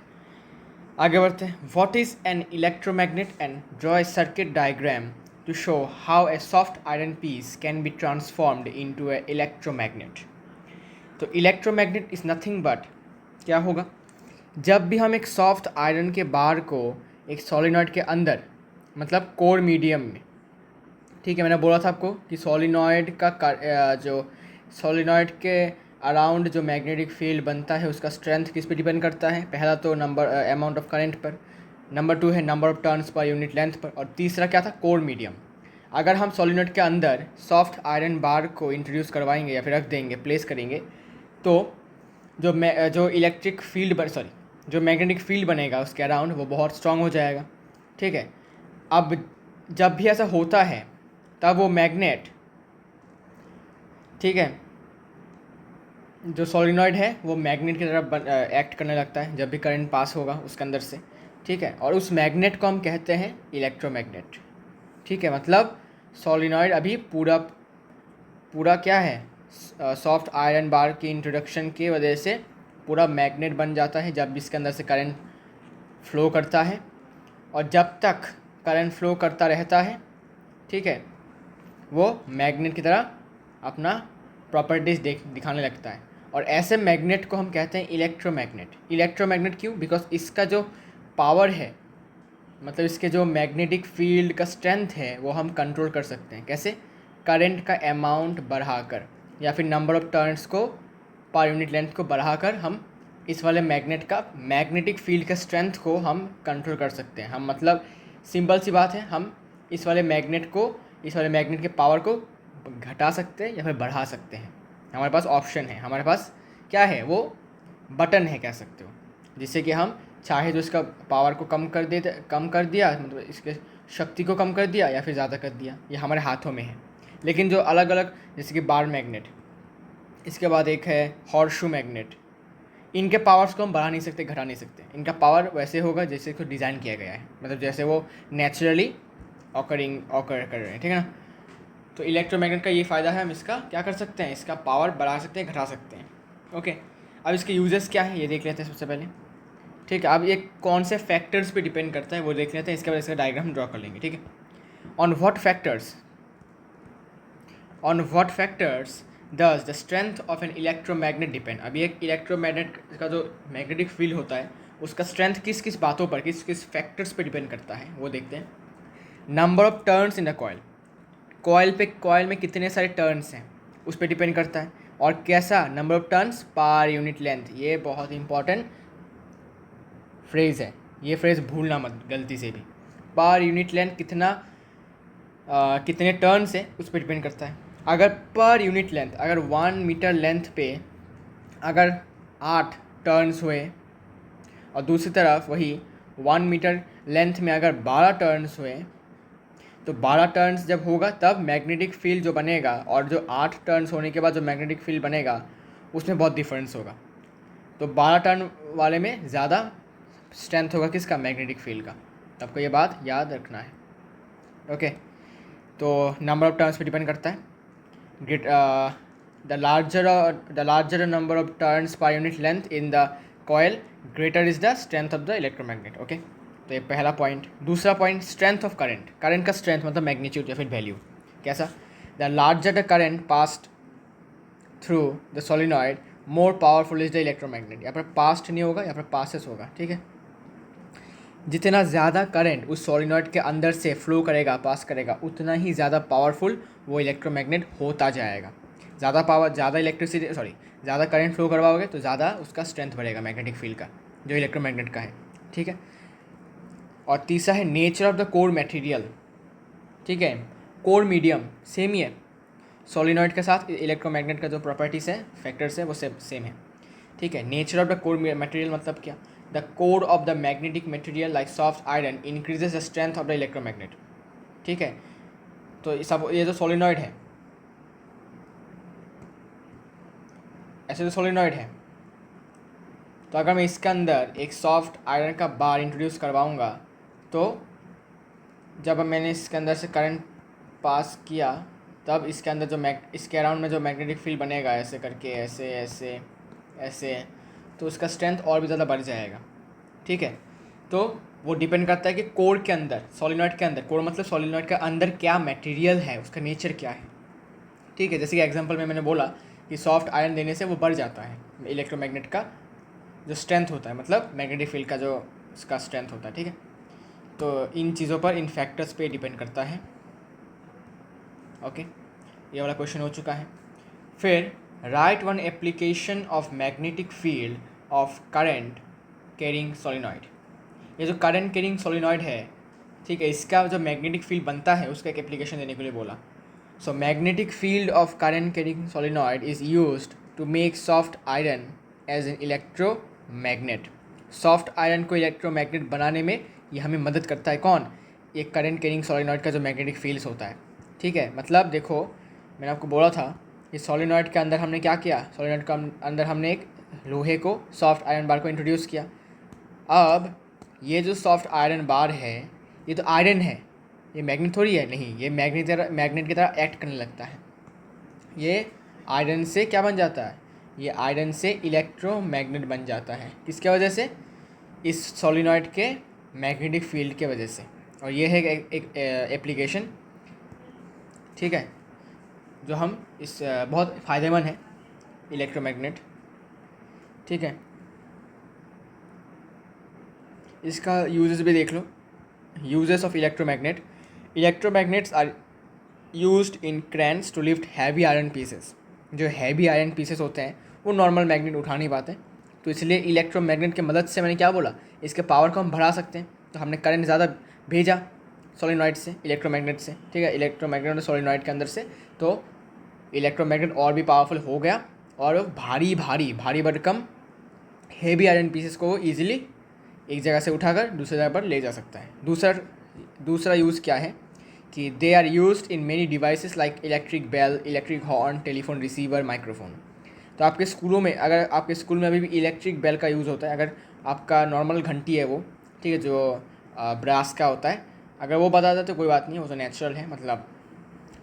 आगे बढ़ते हैं। What is an electromagnet and draw a circuit diagram to show how a soft iron piece can be transformed into a electromagnet। तो इलेक्ट्रोमैग्नेट इज़ नथिंग बट क्या होगा? जब भी हम एक सॉफ्ट आयरन के बार को एक सोलिनॉइड के अंदर, मतलब कोर मीडियम में, ठीक है, मैंने बोला था आपको कि सोलिनॉइड का जो सोलिनॉइड के अराउंड जो मैग्नेटिक फील्ड बनता है उसका स्ट्रेंथ किस पे डिपेंड करता है? पहला तो अमाउंट ऑफ करंट पर, नंबर 2 है number of turns per unit length पर, और तीसरा क्या था? Core medium. अगर हम सॉलिनॉइड के अंदर सॉफ्ट आयरन बार को इंट्रोड्यूस करवाएंगे या फिर रख देंगे, प्लेस करेंगे, तो जो इलेक्ट्रिक फील्ड जो मैग्नेटिक फील्ड बनेगा उसके अराउंड वो बहुत स्ट्रांग हो जाएगा, ठीक है। अब जब भी ऐसा होता है तब वो मैग्नेट, ठीक है, जो सॉलिनॉइड है वो मैग्नेट की तरफ एक्ट करने लगता है जब भी करंट पास होगा उसके अंदर से, ठीक है। और उस मैग्नेट को हम कहते हैं इलेक्ट्रोमैग्नेट, ठीक है। मतलब सोलिनॉइड अभी पूरा क्या है? सॉफ्ट आयरन बार की इंट्रोडक्शन की वजह से पूरा मैग्नेट बन जाता है जब भी इसके अंदर से करंट फ्लो करता है, और जब तक करंट फ्लो करता रहता है, ठीक है, वो मैग्नेट की तरह अपना प्रॉपर्टीज़ दिखाने लगता है, और ऐसे मैग्नेट को हम कहते हैं इलेक्ट्रोमैग्नेट। इलेक्ट्रोमैग्नेट क्यों? बिकॉज इसका जो पावर है, मतलब इसके जो मैग्नेटिक फील्ड का स्ट्रेंथ है वो हम कंट्रोल कर सकते हैं। कैसे? करंट का अमाउंट बढ़ाकर या फिर नंबर ऑफ टर्न्स को पर यूनिट लेंथ को बढ़ाकर हम इस वाले मैग्नेट का मैग्नेटिक फील्ड का स्ट्रेंथ को हम कंट्रोल कर सकते हैं। हम मतलब सिंपल सी बात है, हम इस वाले मैग्नेट के पावर को घटा सकते हैं या फिर बढ़ा सकते हैं। हमारे पास ऑप्शन है, हमारे पास क्या है, वो बटन है कह सकते हो, जिससे कि हम चाहे तो इसका पावर को कम कर दिया, मतलब इसके शक्ति को कम कर दिया या फिर ज़्यादा कर दिया, ये हमारे हाथों में है। लेकिन जो अलग अलग, जैसे कि बार मैग्नेट, इसके बाद एक है हॉर्सशू मैग्नेट, इनके पावर्स को हम बढ़ा नहीं सकते, घटा नहीं सकते। इनका पावर वैसे होगा जैसे इसको डिज़ाइन किया गया है, मतलब जैसे वो नेचुरली ऑकर कर रहे हैं, ठीक है ना। तो इलेक्ट्रोमैग्नेट का ये फ़ायदा है, हम इसका क्या कर सकते हैं, इसका पावर बढ़ा सकते हैं, घटा सकते हैं। ओके, अब इसके यूजेस क्या है ये देख लेते हैं सबसे पहले। ठीक है, अब ये कौन से फैक्टर्स पे डिपेंड करता है वो देख लेते हैं, इसके बाद इसका डायग्राम ड्रॉ कर लेंगे। ठीक है, on what factors does the strength of an electromagnet depend. अभी एक इलेक्ट्रोमैग्नेट का जो मैग्नेटिक फील्ड होता है उसका स्ट्रेंथ किस किस बातों पर, किस किस फैक्टर्स पे डिपेंड करता है वो देखते हैं। Number of turns in the coil में कितने सारे टर्न्स हैं उस पर डिपेंड करता है। और कैसा, number of turns per unit length, ये बहुत इंपॉर्टेंट फ्रेज़ है, ये फ्रेज़ भूलना मत गलती से भी। पर यूनिट लेंथ कितने टर्न्स है उस पर डिपेंड करता है। अगर पर यूनिट लेंथ, अगर 1 मीटर लेंथ पे अगर 8 टर्न्स हुए और दूसरी तरफ वही 1 मीटर लेंथ में अगर 12 टर्न्स हुए, तो 12 टर्न्स जब होगा तब मैग्नेटिक फील्ड जो बनेगा, और जो 8 टर्न्स होने के बाद जो मैग्नेटिक फील्ड बनेगा उसमें बहुत डिफरेंस होगा। तो 12 टर्न वाले में ज़्यादा स्ट्रेंथ होगा किसका, मैग्नेटिक फील्ड का। आपको ये बात याद रखना है। ओके, तो नंबर ऑफ टर्न्स पे डिपेंड करता है। The larger number of turns per unit length in the coil, greater is the strength of the electromagnet. Okay, तो ये पहला पॉइंट। दूसरा पॉइंट, स्ट्रेंथ ऑफ करंट का स्ट्रेंथ मतलब मैग्नीट्यूड या फिर वैल्यू। कैसा, the larger the current passed through the solenoid, more powerful is the electromagnet. यहाँ पर पास्ट नहीं होगा, यहाँ पर पासेस होगा। ठीक है, जितना ज़्यादा करंट उस सोलिनॉइड के अंदर से फ्लो करेगा, पास करेगा, उतना ही ज़्यादा पावरफुल वो इलेक्ट्रोमैग्नेट होता जाएगा। ज़्यादा करंट फ्लो करवाओगे तो ज़्यादा उसका स्ट्रेंथ बढ़ेगा मैग्नेटिक फील्ड का, जो इलेक्ट्रोमैग्नेट का है। ठीक है, और तीसरा है nature of the core material. ठीक है, कोर मीडियम सेम ही है सोलिनॉइड के साथ, इलेक्ट्रोमैग्नेट का जो प्रॉपर्टीज़ है, फैक्टर्स है, वो सेम है। ठीक है, nature of the core material मतलब क्या, the core of the magnetic material like soft iron increases the strength of the electromagnet. ठीक है, तो सब ये जो सोलिनॉइड है, ऐसे जो सोलिनॉइड है, तो अगर मैं इसके अंदर एक सॉफ्ट आयरन का बार इंट्रोड्यूस करवाऊँगा, तो जब मैंने इसके अंदर से करंट पास किया तब इसके अंदर जो इसके अराउंड में जो मैग्नेटिक फील्ड बनेगा, ऐसे करके, ऐसे ऐसे ऐसे, तो उसका स्ट्रेंथ और भी ज़्यादा बढ़ जाएगा। ठीक है, तो वो डिपेंड करता है कि कोर के अंदर, सोलिनॉइड के अंदर, कोर मतलब सोलिनॉइड के अंदर क्या मटेरियल है, उसका नेचर क्या है। ठीक है, जैसे कि एग्जांपल में मैंने बोला कि सॉफ्ट आयरन देने से वो बढ़ जाता है इलेक्ट्रोमैग्नेट का जो स्ट्रेंथ होता है, मतलब मैग्नेटिक फील्ड का जो उसका स्ट्रेंथ होता है। ठीक है, तो इन चीज़ों पर, इन फैक्टर्स पे डिपेंड करता है। ओके, ये वाला क्वेश्चन हो चुका है। फिर right one application of magnetic field of current carrying solenoid. ये जो करंट कैरिंग सोलिनॉइड है, ठीक है, इसका जो मैग्नेटिक फील्ड बनता है उसका एक एप्लीकेशन देने के लिए बोला। So magnetic field of current carrying solenoid is used to make soft iron as an electromagnet. Soft iron को इलेक्ट्रोमैग्नेट बनाने में ये हमें मदद करता है। कौन, ये करंट कैरिंग सोलिनॉइड का जो मैग्नेटिक फील्ड होता है। ठीक है, मतलब देखो, मैंने आपको बोला था कि सोलिनॉइड के अंदर हमने क्या किया, सोलिनॉइड के अंदर हमने एक लोहे को, सॉफ्ट आयरन बार को इंट्रोड्यूस किया। अब ये जो सॉफ्ट आयरन बार है, ये तो आयरन है, ये मैग्नेट थोड़ी है, नहीं, ये मैग्नेट की तरह एक्ट करने लगता है। ये आयरन से क्या बन जाता है, ये आयरन से इलेक्ट्रोमैग्नेट बन जाता है। किसके वजह से, इस सोलिनॉइड के मैग्नेटिक फील्ड के वजह से। और ये है एक एप्लीकेशन, ठीक है, जो हम इस बहुत फ़ायदेमंद है इलेक्ट्रोमैग्नेट। ठीक है, इसका यूजेस भी देख लो। Uses of electromagnets are used in cranes to lift heavy iron pieces. जो हैवी आयरन पीसेस होते हैं वो नॉर्मल मैग्नेट उठा नहीं पाते, तो इसलिए इलेक्ट्रोमैग्नेट की मदद से मैंने क्या बोला, इसके पावर को हम बढ़ा सकते हैं। तो हमने करंट ज़्यादा भेजा सोलेनॉइड से, इलेक्ट्रोमैग्नेट से, ठीक है, इलेक्ट्रोमैग्नेट और सोलेनॉइड के अंदर से, तो इलेक्ट्रोमैग्नेट और भी पावरफुल हो गया और भारी भारी भारी भरकम हेवी आयरन पीसेस को ईजिली एक जगह से उठाकर दूसरी जगह पर ले जा सकता है। दूसरा यूज़ क्या है कि they are used in many devices like electric bell, electric horn, telephone receiver, microphone. तो आपके स्कूलों में, अगर आपके स्कूल में अभी भी इलेक्ट्रिक बेल का यूज़ होता है, अगर आपका नॉर्मल घंटी है वो, ठीक है, जो ब्रास का होता है, अगर वो बता दें तो कोई बात नहीं, वो तो नेचुरल है, मतलब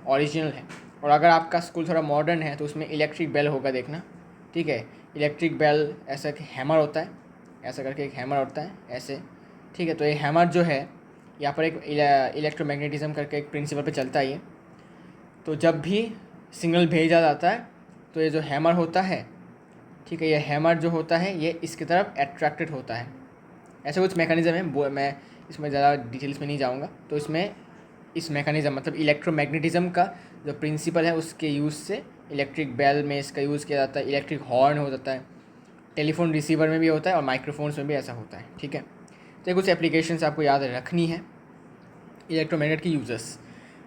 ओरिजिनल है। और अगर आपका स्कूल थोड़ा मॉडर्न है तो उसमें इलेक्ट्रिक बेल होगा, देखना, ठीक है। इलेक्ट्रिक बेल ऐसा एक हैमर होता है, ऐसा करके एक हैमर होता है ऐसे, ठीक है। तो ये हैमर जो है यहाँ पर एक इलेक्ट्रोमैग्नेटिज्म करके एक प्रिंसिपल पे चलता है ये। तो जब भी सिग्नल भेजा जाता है तो ये जो हैमर होता है, ठीक है, ये हैमर जो होता है ये इसकी तरफ अट्रैक्टेड होता है। ऐसा कुछ मैकेनिज़्म है, वो मैं इसमें ज़्यादा डिटेल्स में नहीं जाऊँगा। तो इसमें इस मैकेनिज़्म मतलब इलेक्ट्रोमैग्नेटिज्म का जो प्रिंसिपल है उसके यूज़ से इलेक्ट्रिक बेल में इसका यूज़ किया जाता है, इलेक्ट्रिक हॉर्न हो जाता है, टेलीफोन रिसीवर में भी होता है और माइक्रोफोन्स में भी ऐसा होता है, ठीक है। तो ये कुछ एप्लीकेशंस आपको याद रखनी है इलेक्ट्रोमैग्नेट की यूजर्स।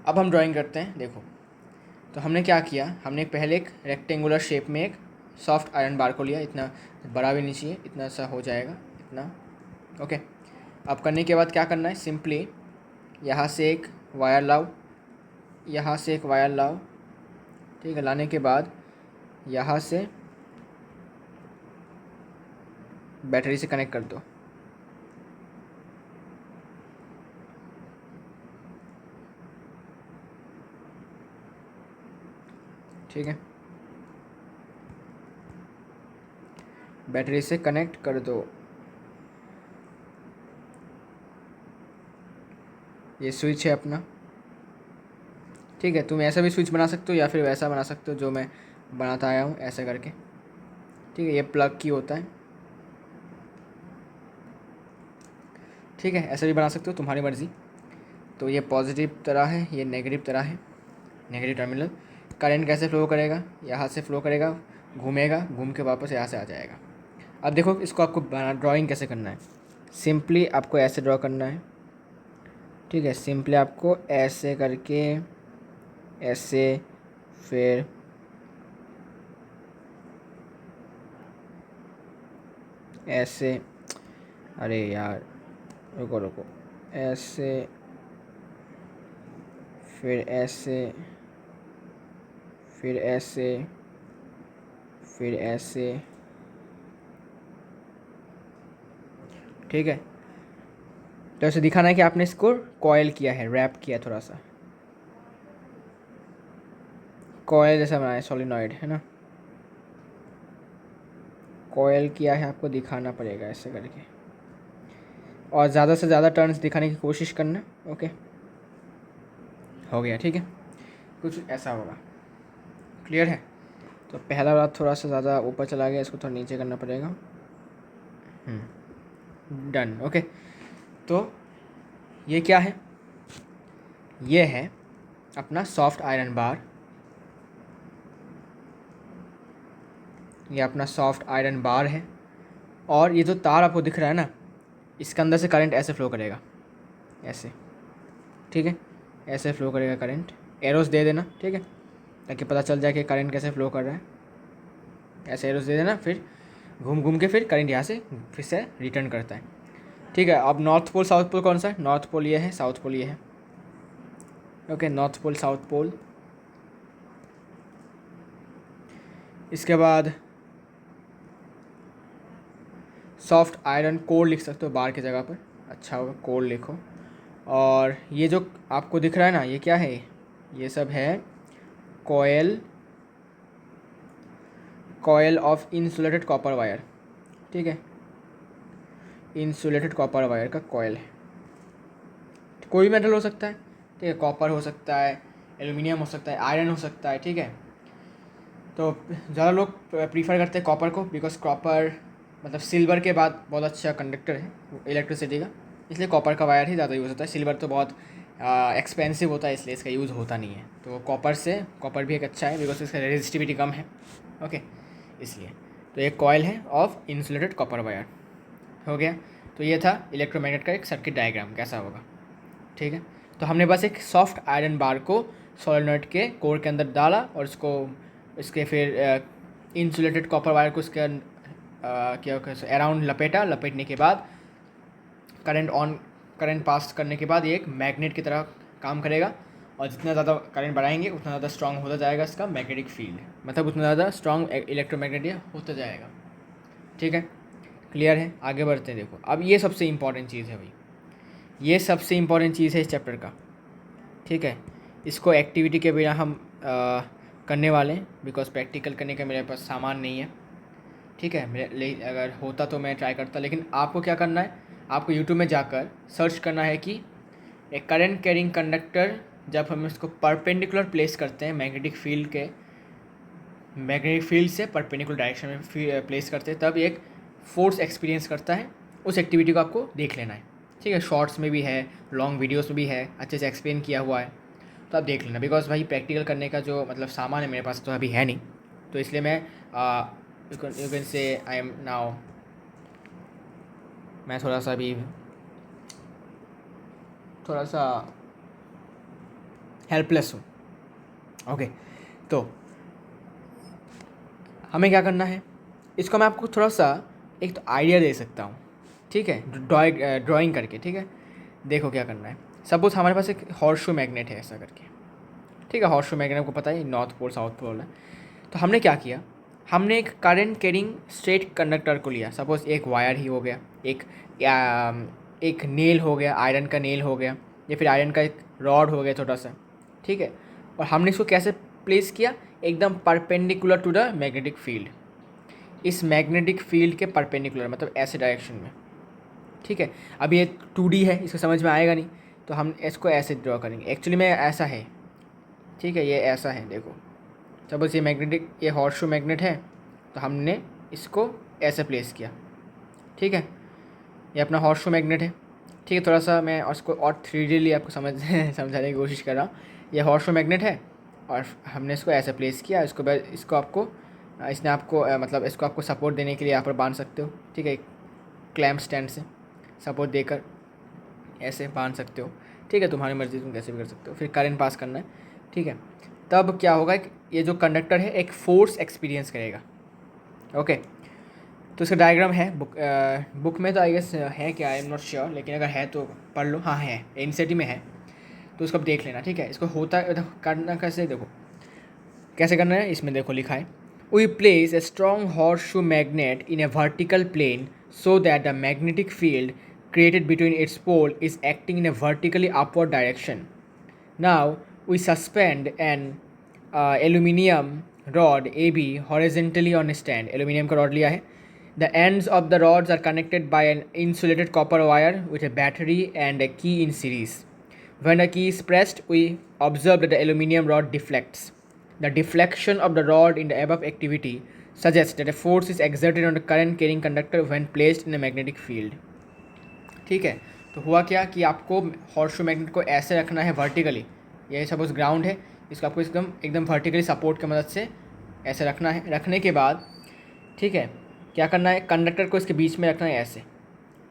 अब हम ड्राइंग करते हैं, देखो। तो हमने क्या किया, हमने पहले एक रेक्टेंगुलर शेप में एक सॉफ्ट आयरन बार को लिया, इतना बड़ा भी नहीं चाहिए, इतना सा हो जाएगा, इतना, ओके। अब करने के बाद क्या करना है, सिंपली यहाँ से एक वायर लाओ, यहाँ से एक वायर लाओ, ठीक है। लाने के बाद यहाँ से बैटरी से कनेक्ट कर दो, ठीक है, बैटरी से कनेक्ट कर दो। ये स्विच है अपना, ठीक है। तुम ऐसा भी स्विच बना सकते हो या फिर वैसा बना सकते हो जो मैं बनाता आया हूँ, ऐसा करके, ठीक है। ये प्लग की होता है, ठीक है, ऐसा भी बना सकते हो, तुम्हारी मर्ज़ी। तो ये पॉजिटिव तरह है, ये नेगेटिव तरह है, नेगेटिव टर्मिनल। करंट कैसे फ्लो करेगा, यहाँ से फ्लो करेगा, घूमेगा, घूम के वापस यहाँ से आ जाएगा। अब देखो इसको आपको ड्राइंग कैसे करना है। सिंपली आपको ऐसे ड्रॉ करना है, ठीक है। सिंपली आपको ऐसे करके, ऐसे, फिर ऐसे, अरे यार रुको रुको, ऐसे, फिर ऐसे, फिर ऐसे, फिर ऐसे, ठीक है। तो ऐसे दिखाना है कि आपने इसको कॉयल किया है, रैप किया, थोड़ा सा कॉयल जैसा बनाया है, सोलिनॉइड है ना, कॉयल किया है, आपको दिखाना पड़ेगा ऐसे करके, और ज़्यादा से ज़्यादा टर्न्स दिखाने की कोशिश करना, ओके। हो गया, ठीक है, कुछ ऐसा होगा, क्लियर है। तो पहला वाला थोड़ा सा ज़्यादा ऊपर चला गया, इसको थोड़ा नीचे करना पड़ेगा, डन, ओके। तो ये क्या है, ये है अपना सॉफ्ट आयरन बार, ये अपना सॉफ्ट आयरन बार है। और ये जो तार आपको दिख रहा है ना, इसके अंदर से करंट ऐसे फ्लो करेगा, ऐसे, ठीक है, ऐसे फ्लो करेगा करंट। एरोस दे देना, ठीक है, ताकि पता चल जाए कि करंट कैसे फ्लो कर रहा है। ऐसे एरोस दे देना, फिर घूम घूम के फिर करंट यहाँ से फिर से रिटर्न करता है, ठीक है। अब नॉर्थ पोल साउथ पोल कौन सा है, नॉर्थ पोल ये है, साउथ पोल ये है, okay. North pole south pole. इसके बाद सॉफ्ट आयरन कोर लिख सकते हो बार की जगह पर, अच्छा होगा, कोर लिखो। और ये जो आपको दिख रहा है ना, ये क्या है, ये सब है coil, coil of insulated copper wire, ठीक है, इंसुलेटेड कॉपर वायर का कॉयल है। कोई भी मेटल हो सकता है, ठीक है, कॉपर हो सकता है, एल्युमिनियम हो सकता है, आयरन हो सकता है, ठीक है। तो ज़्यादा लोग प्रीफर करते हैं कॉपर को, बिकॉज कॉपर मतलब सिल्वर के बाद बहुत अच्छा कंडक्टर है इलेक्ट्रिसिटी का, इसलिए कॉपर का वायर ही ज़्यादा यूज़ होता है। सिल्वर तो बहुत एक्सपेंसिव होता है, इसलिए इसका यूज़ होता नहीं है। तो कॉपर भी एक अच्छा है, बिकॉज इसका रेजिस्टिविटी कम है, ओके, इसलिए। तो एक कॉयल है ऑफ इंसुलेटेड कॉपर वायर। हो गया। तो ये था इलेक्ट्रोमैग्नेट का एक सर्किट डायग्राम कैसा होगा। ठीक है। तो हमने बस एक सॉफ्ट आयरन बार को सोलेनॉइड के कोर के अंदर डाला और इसके फिर इंसुलेटेड कॉपर वायर को उसके क्या अराउंड लपेटने के बाद करंट पास करने के बाद ये एक मैग्नेट की तरह काम करेगा, और जितना ज़्यादा करंट बढ़ाएंगे उतना ज़्यादा स्ट्रांग होता जाएगा इसका मैग्नेटिक फील्ड, मतलब उतना ज़्यादा स्ट्रांग इलेक्ट्रोमैग्नेट होता जाएगा। ठीक है, क्लियर है। आगे बढ़ते हैं। देखो अब ये सबसे इम्पॉर्टेंट चीज़ है भाई, ये सबसे इम्पॉर्टेंट चीज़ है इस चैप्टर का। ठीक है, इसको एक्टिविटी के बिना हम करने वाले हैं, बिकॉज प्रैक्टिकल करने का मेरे पास सामान नहीं है। ठीक है, अगर होता तो मैं ट्राई करता, लेकिन आपको क्या करना है, आपको यूट्यूब में जाकर सर्च करना है कि एक करंट कैरिंग कंडक्टर जब हम इसको परपेंडिकुलर प्लेस करते हैं मैग्नेटिक फील्ड से परपेंडिकुलर डायरेक्शन में प्लेस करते हैं, तब एक फोर्स एक्सपीरियंस करता है। उस एक्टिविटी को आपको देख लेना है। ठीक है, शॉर्ट्स में भी है, लॉन्ग वीडियोस में भी है, अच्छे से एक्सप्लेन किया हुआ है, तो आप देख लेना। बिकॉज भाई प्रैक्टिकल करने का जो मतलब सामान है मेरे पास तो अभी है नहीं, तो इसलिए मैं यू कैन से आई एम नाउ, मैं थोड़ा सा हेल्पलेस हूँ। ओके, तो हमें क्या करना है, इसको मैं आपको थोड़ा सा एक तो आइडिया दे सकता हूँ। ठीक है, ड्राइंग करके। ठीक है, देखो क्या करना है। सपोज हमारे पास एक हॉर्सशू मैग्नेट है ऐसा करके। ठीक है, हॉर्सशू मैग्नेट आपको पता है नॉर्थ पोल साउथ पोल है। तो हमने क्या किया, हमने एक करंट कैरिंग स्ट्रेट कंडक्टर को लिया। सपोज एक वायर ही हो गया, एक नेल हो गया, आयरन का नेल हो गया, या फिर आयरन का एक रॉड हो गया छोटा सा। ठीक है, और हमने इसको कैसे प्लेस किया, एकदम perpendicular to the magnetic field, इस मैग्नेटिक फील्ड के परपेंडिकुलर, मतलब ऐसे डायरेक्शन में। ठीक है, अब ये 2D है, इसको समझ में आएगा नहीं, तो हम इसको ऐसे ड्रॉ करेंगे। एक्चुअली में ऐसा है। ठीक है, ये ऐसा है, देखो सपोज ये हॉर्सशू मैग्नेट है, तो हमने इसको ऐसे प्लेस किया। ठीक है, ये अपना हॉर्सशू मैग्नेट है। ठीक है, थोड़ा सा मैं उसको और 3D आपको समझाने की कोशिश कर रहा हूँ। ये हॉर्सशू मैग्नेट है और हमने इसको ऐसे प्लेस किया। इसको आपको इसने आपको मतलब इसको आपको सपोर्ट देने के लिए यहाँ पर बांध सकते हो। ठीक है, क्लैम्प स्टैंड से सपोर्ट देकर ऐसे बांध सकते हो। ठीक है, तुम्हारी मर्ज़ी, तुम कैसे भी कर सकते हो। फिर करंट पास करना है। ठीक है, तब क्या होगा कि ये जो कंडक्टर है एक फोर्स एक्सपीरियंस करेगा। ओके, तो इसका डायग्राम है बुक में, तो आई गेस है क्या, आई एम नॉट श्योर, लेकिन अगर है तो पढ़ लो। हाँ है, एनसीईआरटी में है, तो उसको अब देख लेना। ठीक है, इसको होता करना कैसे, देखो कैसे करना है, इसमें देखो लिखा है, we place a strong horseshoe magnet in a vertical plane so that the magnetic field created between its pole is acting in a vertically upward direction. Now we suspend an aluminium rod AB horizontally on a stand. Aluminium का rod लिया है. The ends of the rods are connected by an insulated copper wire with a battery and a key in series. When a key is pressed, we observe that the aluminium rod deflects. The deflection of the rod in the above activity suggests that a force is exerted on the current carrying conductor when placed in a magnetic field. ठीक है, तो हुआ क्या कि आपको horseshoe magnet को ऐसे रखना है वर्टिकली। ये सपोज ग्राउंड है, इसको आपको एकदम वर्टिकली सपोर्ट की मदद से ऐसे रखना है। रखने के बाद ठीक है, क्या करना है, कंडक्टर को इसके बीच में रखना है ऐसे।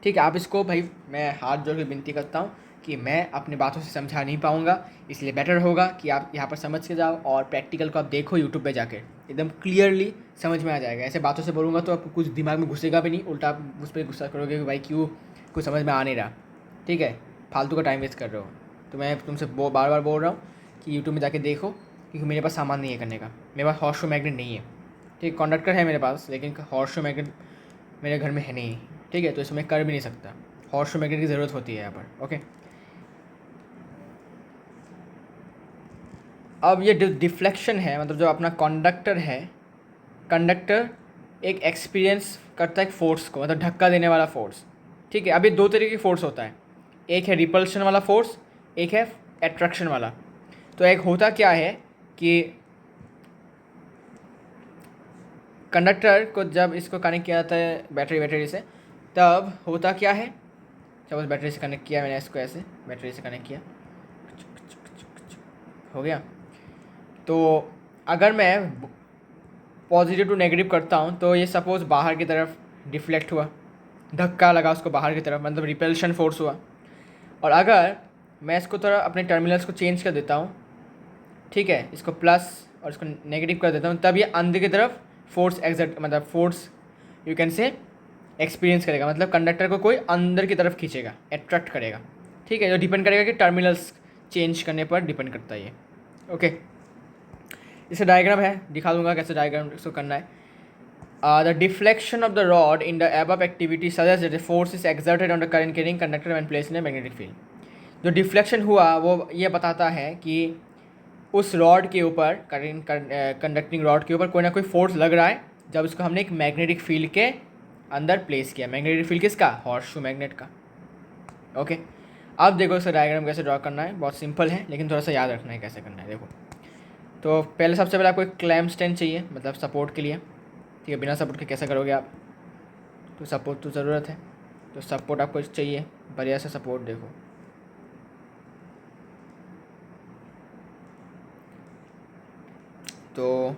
ठीक है, आप इसको भाई मैं हाथ जोड़ के विनती करता हूँ कि मैं अपनी बातों से समझा नहीं पाऊँगा, इसलिए बेटर होगा कि आप यहाँ पर समझ के जाओ और प्रैक्टिकल को आप देखो यूट्यूब पे जाके, एकदम क्लियरली समझ में आ जाएगा। ऐसे बातों से बोलूँगा तो आपको कुछ दिमाग में घुसेगा भी नहीं, उल्टा आप उस पर गुस्सा करोगे कि भाई क्यों कुछ समझ में आ नहीं रहा। ठीक है, फालतू का टाइम वेस्ट कर रहे हो। तो मैं तुमसे बार बार बोल रहा हूँ कि यूट्यूब में जाके देखो, क्योंकि मेरे पास सामान नहीं है करने का। मेरे पास हॉर्सशू मैग्नेट नहीं है। ठीक, कंडक्टर है मेरे पास, लेकिन हॉर्सशू मैग्नेट मेरे घर में है नहीं। ठीक है, तो इसमें कर भी नहीं सकता। हॉर्सशू मैग्नेट की ज़रूरत होती है यहाँ पर। ओके, अब ये डिफ्लेक्शन है, मतलब जो अपना कंडक्टर है, कंडक्टर एक एक्सपीरियंस करता है एक फोर्स को, मतलब धक्का देने वाला फोर्स। ठीक है, अब ये दो तरीके की फोर्स होता है, एक है रिपल्शन वाला फोर्स, एक है एट्रैक्शन वाला। तो एक होता क्या है कि कंडक्टर को जब इसको कनेक्ट किया जाता है बैटरी से, तब होता क्या है, जब उस बैटरी से कनेक्ट किया मैंने इसको ऐसे बैटरी से कनेक्ट किया, हो गया। तो अगर मैं पॉजिटिव टू नेगेटिव करता हूँ तो ये सपोज़ बाहर की तरफ डिफ्लेक्ट हुआ, धक्का लगा उसको बाहर की तरफ, मतलब रिपल्शन फोर्स हुआ। और अगर मैं इसको थोड़ा अपने टर्मिनल्स को चेंज कर देता हूँ, ठीक है, इसको प्लस और इसको नेगेटिव कर देता हूँ, तब ये अंदर की तरफ फोर्स एग्जर्ट, मतलब फोर्स यू कैन से एक्सपीरियंस करेगा, मतलब कंडक्टर को कोई अंदर की तरफ खींचेगा, अट्रैक्ट करेगा। ठीक है, जो डिपेंड करेगा कि टर्मिनल्स चेंज करने पर डिपेंड करता है ये। ओके, इसे डायग्राम है, दिखा दूंगा कैसे डायग्राम इसको करना है। The deflection of the rod in the above activity suggests that the force is exerted on the current carrying conductor when placed in a magnetic field. जो डिफ्लेक्शन हुआ वो ये बताता है कि उस रॉड के ऊपर, करंट कंडक्टिंग रॉड के ऊपर कोई ना कोई फोर्स लग रहा है जब इसको हमने एक मैग्नेटिक फील्ड के अंदर प्लेस किया। मैग्नेटिक फील्ड किसका? हॉर्सशू मैग्नेट का। ओके, अब देखो इसका डायग्राम कैसे ड्रॉ करना है। बहुत सिंपल है लेकिन थोड़ा सा याद रखना है कैसे करना है। देखो, तो पहले सबसे पहले आपको एक क्लैम्प स्टैंड चाहिए, मतलब सपोर्ट के लिए। ठीक है, बिना सपोर्ट के कैसे करोगे आप? तो सपोर्ट तो ज़रूरत है, तो सपोर्ट आपको चाहिए, बढ़िया सा सपोर्ट। देखो, तो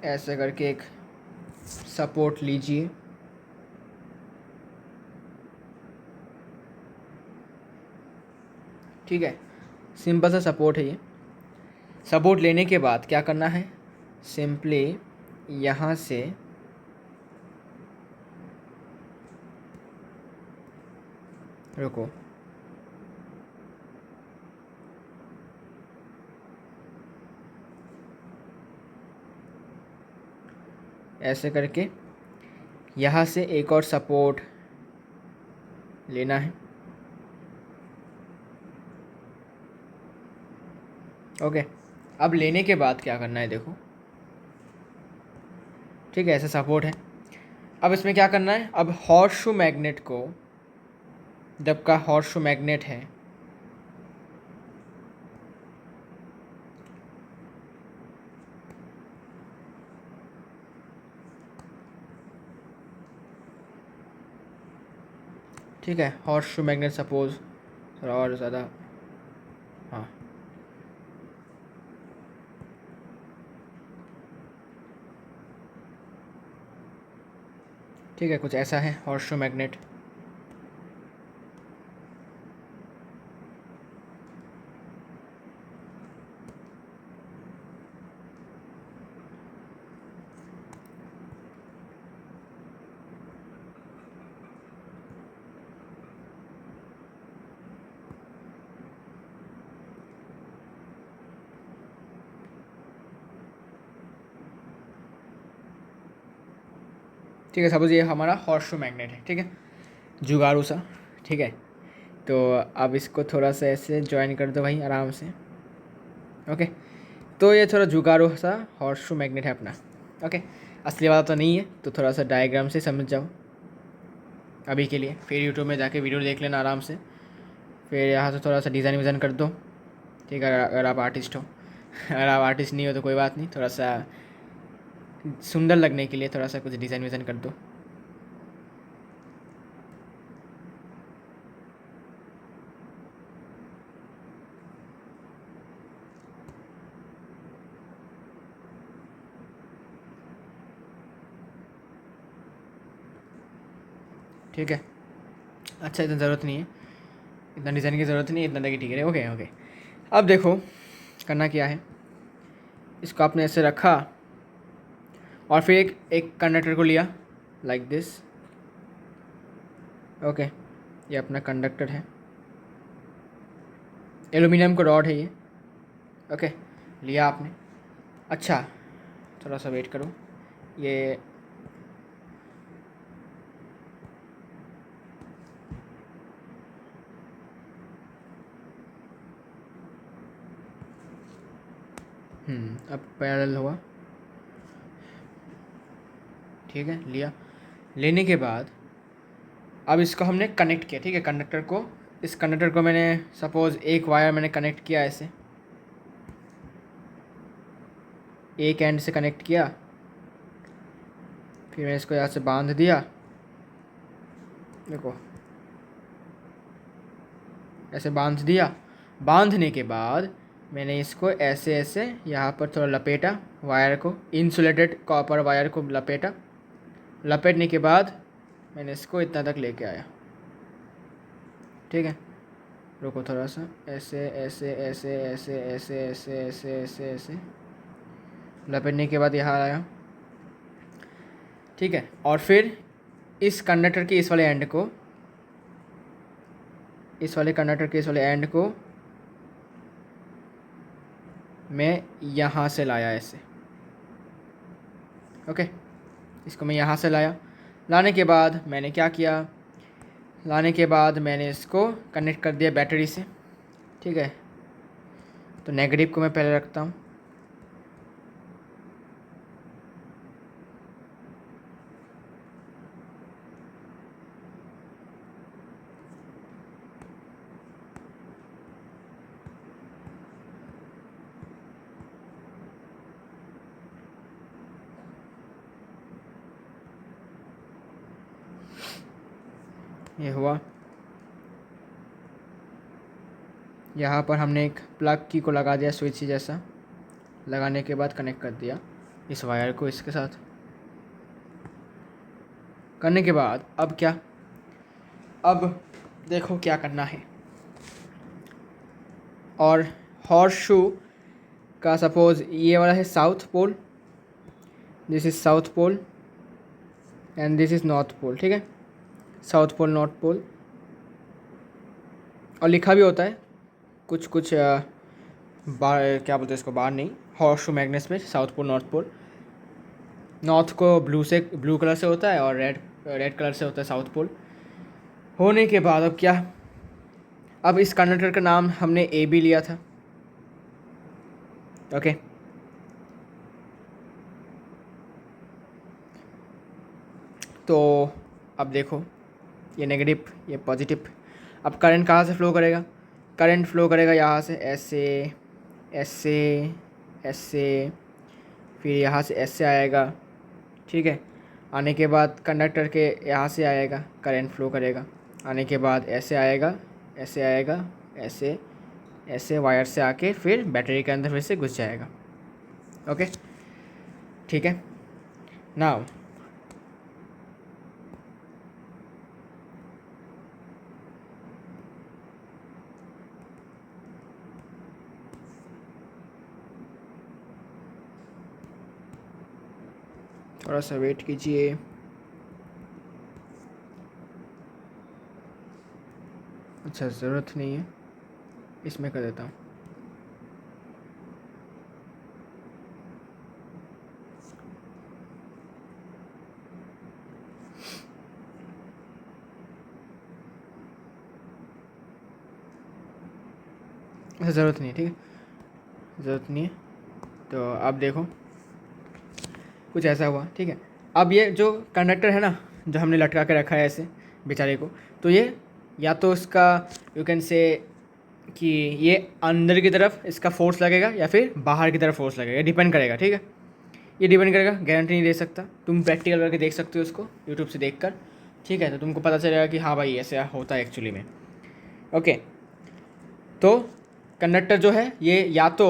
ऐसे करके एक सपोर्ट लीजिए। ठीक है, सिंपल सा सपोर्ट है ये। सपोर्ट लेने के बाद क्या करना है? सिंपली यहाँ से रुको, ऐसे करके यहाँ से एक और सपोर्ट लेना है। ओके, अब लेने के बाद क्या करना है? देखो, ठीक है, ऐसे सपोर्ट है। अब इसमें क्या करना है? अब हॉर्सशू मैग्नेट को, जब का हॉर्सशू मैग्नेट है, ठीक है, हॉर्सशू मैग्नेट सपोज थोड़ा और ज़्यादा, हाँ, ठीक है, कुछ ऐसा है हॉर्सशू मैग्नेट। ठीक है, सपोज ये हमारा हॉर्सशू मैग्नेट है, ठीक है, जुगाड़ू सा। ठीक है, तो अब इसको थोड़ा सा ऐसे ज्वाइन कर दो भाई, आराम से। ओके, तो ये थोड़ा जुगाड़ू सा हॉर्सशू मैग्नेट है अपना। ओके, असली वाला तो नहीं है, तो थोड़ा सा डायग्राम से समझ जाओ अभी के लिए, फिर यूट्यूब में जाके वीडियो देख लेना आराम से, फिर यहाँ से थोड़ा सा डिज़ाइन विज़ाइन कर दो। ठीक है, अगर आप आर्टिस्ट हो। अगर आप आर्टिस्ट नहीं हो तो कोई बात नहीं, थोड़ा सा सुंदर लगने के लिए थोड़ा सा कुछ डिज़ाइन विज़ाइन कर दो। ठीक है, अच्छा, इतना ज़रूरत नहीं है, इतना डिज़ाइन की ज़रूरत नहीं है, इतना लगे, ठीक है। ओके ओके, अब देखो करना क्या है। इसको आपने ऐसे रखा और फिर एक कंडक्टर को लिया लाइक दिस। ओके, ये अपना कंडक्टर है, एल्यूमिनियम का रॉड है ये। ओके, लिया आपने। अच्छा, थोड़ा सा वेट करो, ये अब पैरेलल हुआ। ठीक है, लिया। लेने के बाद अब इसको हमने कनेक्ट किया। ठीक है, कंडक्टर को, इस कंडक्टर को मैंने सपोज़ एक वायर मैंने कनेक्ट किया ऐसे, एक एंड से कनेक्ट किया, फिर मैंने इसको यहाँ से बांध दिया देखो ऐसे बांध दिया। बांधने के बाद मैंने इसको ऐसे ऐसे यहाँ पर थोड़ा लपेटा, वायर को, इंसुलेटेड कॉपर वायर को लपेटा। लपेटने के बाद मैंने इसको इतना तक लेके आया। ठीक है, रुको थोड़ा सा, ऐसे ऐसे ऐसे ऐसे ऐसे ऐसे ऐसे ऐसे ऐसे लपेटने के बाद यहाँ आया। ठीक है, और फिर इस कंडक्टर के इस वाले एंड को, इस वाले कंडक्टर के इस वाले एंड को मैं यहाँ से लाया ऐसे। ओके, इसको मैं यहाँ से लाया। लाने के बाद मैंने क्या किया, लाने के बाद मैंने इसको कनेक्ट कर दिया बैटरी से। ठीक है, तो नेगेटिव को मैं पहले रखता हूँ। ये हुआ। यहाँ पर हमने एक प्लग की को लगा दिया, स्विच जैसा। लगाने के बाद कनेक्ट कर दिया इस वायर को इसके साथ। करने के बाद अब क्या, अब देखो क्या करना है। और हॉर्स शू का सपोज ये वाला है south pole, this is south pole and this is north pole. ठीक है, साउथ पोल नॉर्थ पोल, और लिखा भी होता है कुछ कुछ बार, क्या बोलते हैं इसको, बार नहीं, हॉर्स शू मैग्नेट्स में south pole north pole. North को ब्लू कलर से होता है और रेड कलर से होता है साउथ पोल। होने के बाद अब क्या, अब इस कंडक्टर का नाम हमने ए बी लिया था। ओके, तो अब देखो ये नेगेटिव ये पॉजिटिव। अब करंट कहाँ से फ्लो करेगा, करंट फ्लो करेगा यहाँ से ऐसे ऐसे ऐसे, फिर यहाँ से ऐसे आएगा। ठीक है, आने के बाद कंडक्टर के यहाँ से आएगा, करंट फ्लो करेगा। आने के बाद ऐसे आएगा, ऐसे आएगा, ऐसे ऐसे वायर से आके फिर बैटरी के अंदर फिर से घुस जाएगा। ओके, ठीक है। नाउ थोड़ा सा वेट कीजिए। अच्छा, ज़रूरत नहीं है, इसमें कर देता हूँ। अच्छा, ज़रूरत नहीं है, ठीक है, ज़रूरत नहीं है। तो अब देखो कुछ ऐसा हुआ। ठीक है, अब ये जो कंडक्टर है ना, जो हमने लटका के रखा है ऐसे बेचारे को, तो ये या तो इसका यू कैन से कि ये अंदर की तरफ इसका फोर्स लगेगा या फिर बाहर की तरफ फोर्स लगेगा, डिपेंड करेगा। ठीक है, ये डिपेंड करेगा, गारंटी नहीं दे सकता। तुम प्रैक्टिकल करके देख सकते हो उसको यूट्यूब से देख कर। ठीक है, तो तुमको पता चलेगा कि हाँ भाई ऐसे होता है एक्चुअली में। ओके, तो कंडक्टर जो है ये या तो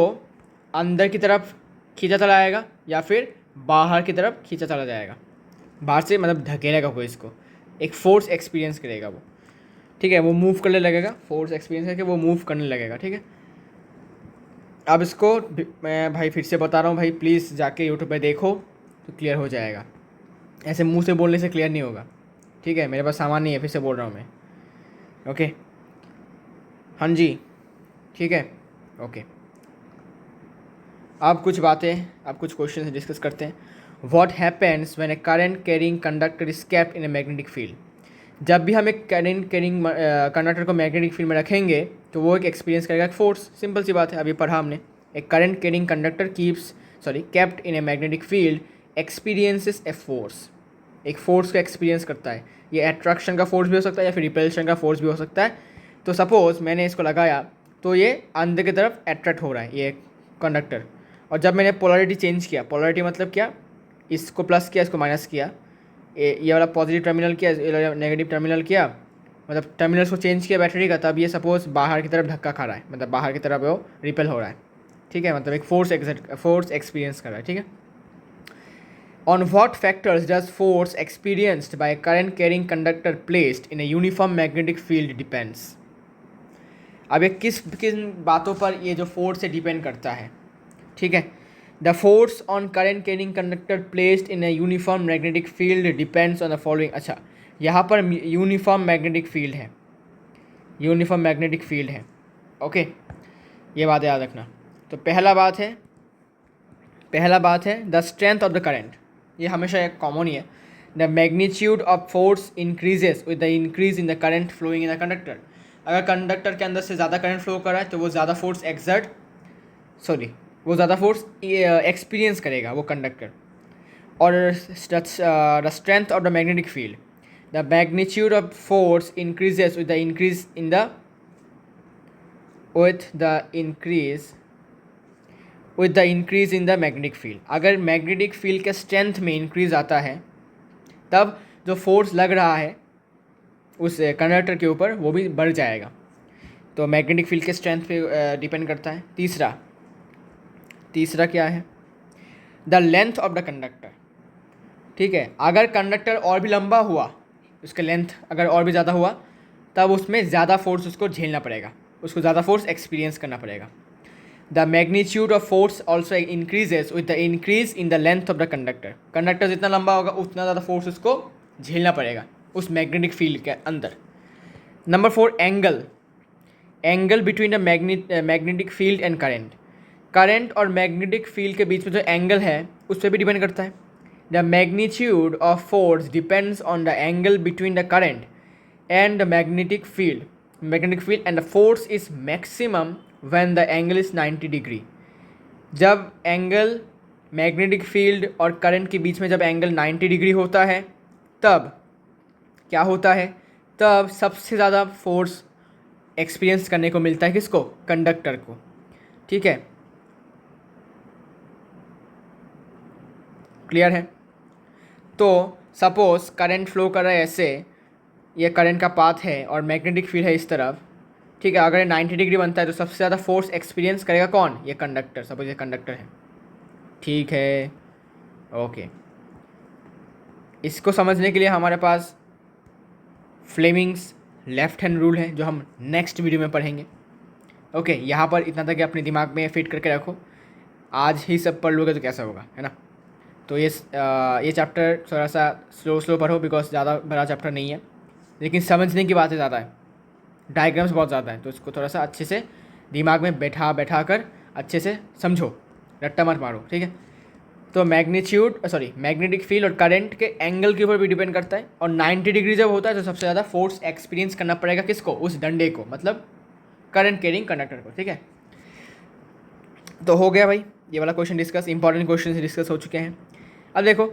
अंदर की तरफ खींचा चला आएगा या फिर बाहर की तरफ खींचा चला जाएगा। बाहर से मतलब धकेलेगा कोई इसको, एक फोर्स एक्सपीरियंस करेगा वो। ठीक है, वो मूव करने लगेगा, फोर्स एक्सपीरियंस करके वो मूव करने लगेगा। ठीक है, अब इसको मैं भाई फिर से बता रहा हूँ भाई, प्लीज़ जाके यूट्यूब पे देखो तो क्लियर हो जाएगा। ऐसे मुंह से बोलने से क्लियर नहीं होगा। ठीक है, मेरे पास सामान नहीं है, फिर से बोल रहा हूँ मैं। ओके, हाँ जी, ठीक है, ओके। अब कुछ बातें, अब कुछ क्वेश्चन डिस्कस करते हैं। What happens when a current carrying conductor is kept in a magnetic field. जब भी हम एक करंट कैरिंग कंडक्टर को मैग्नेटिक फील्ड में रखेंगे तो वो एक एक्सपीरियंस करेगा एक फोर्स। सिंपल सी बात है, अभी पढ़ा हमने। एक current carrying conductor kept in a magnetic field experiences a force. एक फोर्स का एक्सपीरियंस करता है। ये अट्रैक्शन का फोर्स भी हो सकता है या फिर रिपल्शन का फोर्स भी हो सकता है। तो सपोज़ मैंने इसको लगाया तो ये अंदर की तरफ अट्रैक्ट हो रहा है ये कंडक्टर, और जब मैंने पोलरिटी चेंज किया, पोलरिटी मतलब क्या, इसको प्लस किया इसको माइनस किया, ये वाला पॉजिटिव टर्मिनल किया, ये वाला नेगेटिव टर्मिनल किया, मतलब टर्मिनल्स को चेंज किया बैटरी का, तब ये सपोज बाहर की तरफ धक्का खा रहा है, मतलब बाहर की तरफ वो रिपेल हो रहा है, ठीक है, मतलब एक फोर्स एक्सपीरियंस कर रहा है, ठीक है। On what factors does force experienced by a current carrying conductor placed in a uniform magnetic field depends? अब ये किस किन बातों पर ये जो फोर्स है डिपेंड करता है, ठीक है। The force on current carrying conductor placed in a uniform magnetic field depends on the following. अच्छा, यहाँ पर यूनिफॉर्म मैग्नेटिक फील्ड है, यूनिफॉर्म मैग्नेटिक फील्ड है, ओके, ये बात याद रखना। तो पहला बात है the strength of the current, ये हमेशा एक कॉमन ही है। The magnitude of force increases with the increase in the current flowing in the conductor. अगर कंडक्टर के अंदर से ज़्यादा करंट फ्लो कर रहा है तो वो ज़्यादा फोर्स एक्सपीरियंस करेगा वो कंडक्टर। और the strength of the magnetic field, the magnitude of force increases with the increase in the magnetic field. अगर मैग्नेटिक फील्ड के स्ट्रेंथ में इंक्रीज आता है तब जो फोर्स लग रहा है उस कंडक्टर के ऊपर वो भी बढ़ जाएगा। तो मैग्नेटिक फील्ड के स्ट्रेंथ पे डिपेंड करता है। तीसरा क्या है, the length of the conductor, ठीक है। अगर कंडक्टर और भी लंबा हुआ, उसका लेंथ अगर और भी ज़्यादा हुआ, तब उसमें ज़्यादा फोर्स उसको झेलना पड़ेगा, उसको ज़्यादा फोर्स एक्सपीरियंस करना पड़ेगा। The magnitude of force also increases with the increase in the length of the conductor. Conductor जितना लंबा होगा उतना ज़्यादा फोर्स उसको झेलना पड़ेगा उस मैग्नेटिक फील्ड के अंदर। Number 4, angle between the magnetic field and current और मैग्नेटिक फील्ड के बीच में जो एंगल है उस पर भी डिपेंड करता है। The magnitude of force depends on the angle between the current and the magnetic field and the force is maximum when the angle is 90 degree. जब एंगल मैग्नेटिक फील्ड और करंट के बीच में जब एंगल 90 डिग्री होता है तब क्या होता है, तब सबसे ज़्यादा फोर्स एक्सपीरियंस करने को मिलता है किसको, कंडक्टर को, ठीक है, क्लियर है। तो सपोज करंट फ्लो कर रहा है ऐसे, ये करंट का पाथ है और मैग्नेटिक फील्ड है इस तरफ, ठीक है। अगर 90 डिग्री बनता है तो सबसे ज़्यादा फोर्स एक्सपीरियंस करेगा कौन, ये कंडक्टर, सपोज ये कंडक्टर है, ठीक है, ओके। इसको समझने के लिए हमारे पास फ्लेमिंग्स लेफ्ट हैंड रूल है जो हम नेक्स्ट वीडियो में पढ़ेंगे, ओके। यहाँ पर इतना तक अपने दिमाग में फिट करके रखो, आज ही सब पढ़ लोगे तो कैसा होगा, है ना। तो ये चैप्टर थोड़ा सा स्लो पढ़ो, बिकॉज ज़्यादा बड़ा चैप्टर नहीं है, लेकिन समझने की बातें ज़्यादा है, डायग्राम्स बहुत ज़्यादा है, तो इसको थोड़ा सा अच्छे से दिमाग में बैठा कर अच्छे से समझो, रट्टा मत मारो, ठीक है। तो मैग्नेटिक फील्ड और करंट के एंगल के ऊपर भी डिपेंड करता है, और 90 डिग्री जब होता है तो सबसे ज़्यादा फोर्स एक्सपीरियंस करना पड़ेगा किसको, उस डंडे को, मतलब करंट कैरिंग कंडक्टर को, ठीक है। तो हो गया भाई ये वाला question discuss, important question discuss हो चुके हैं। अब देखो,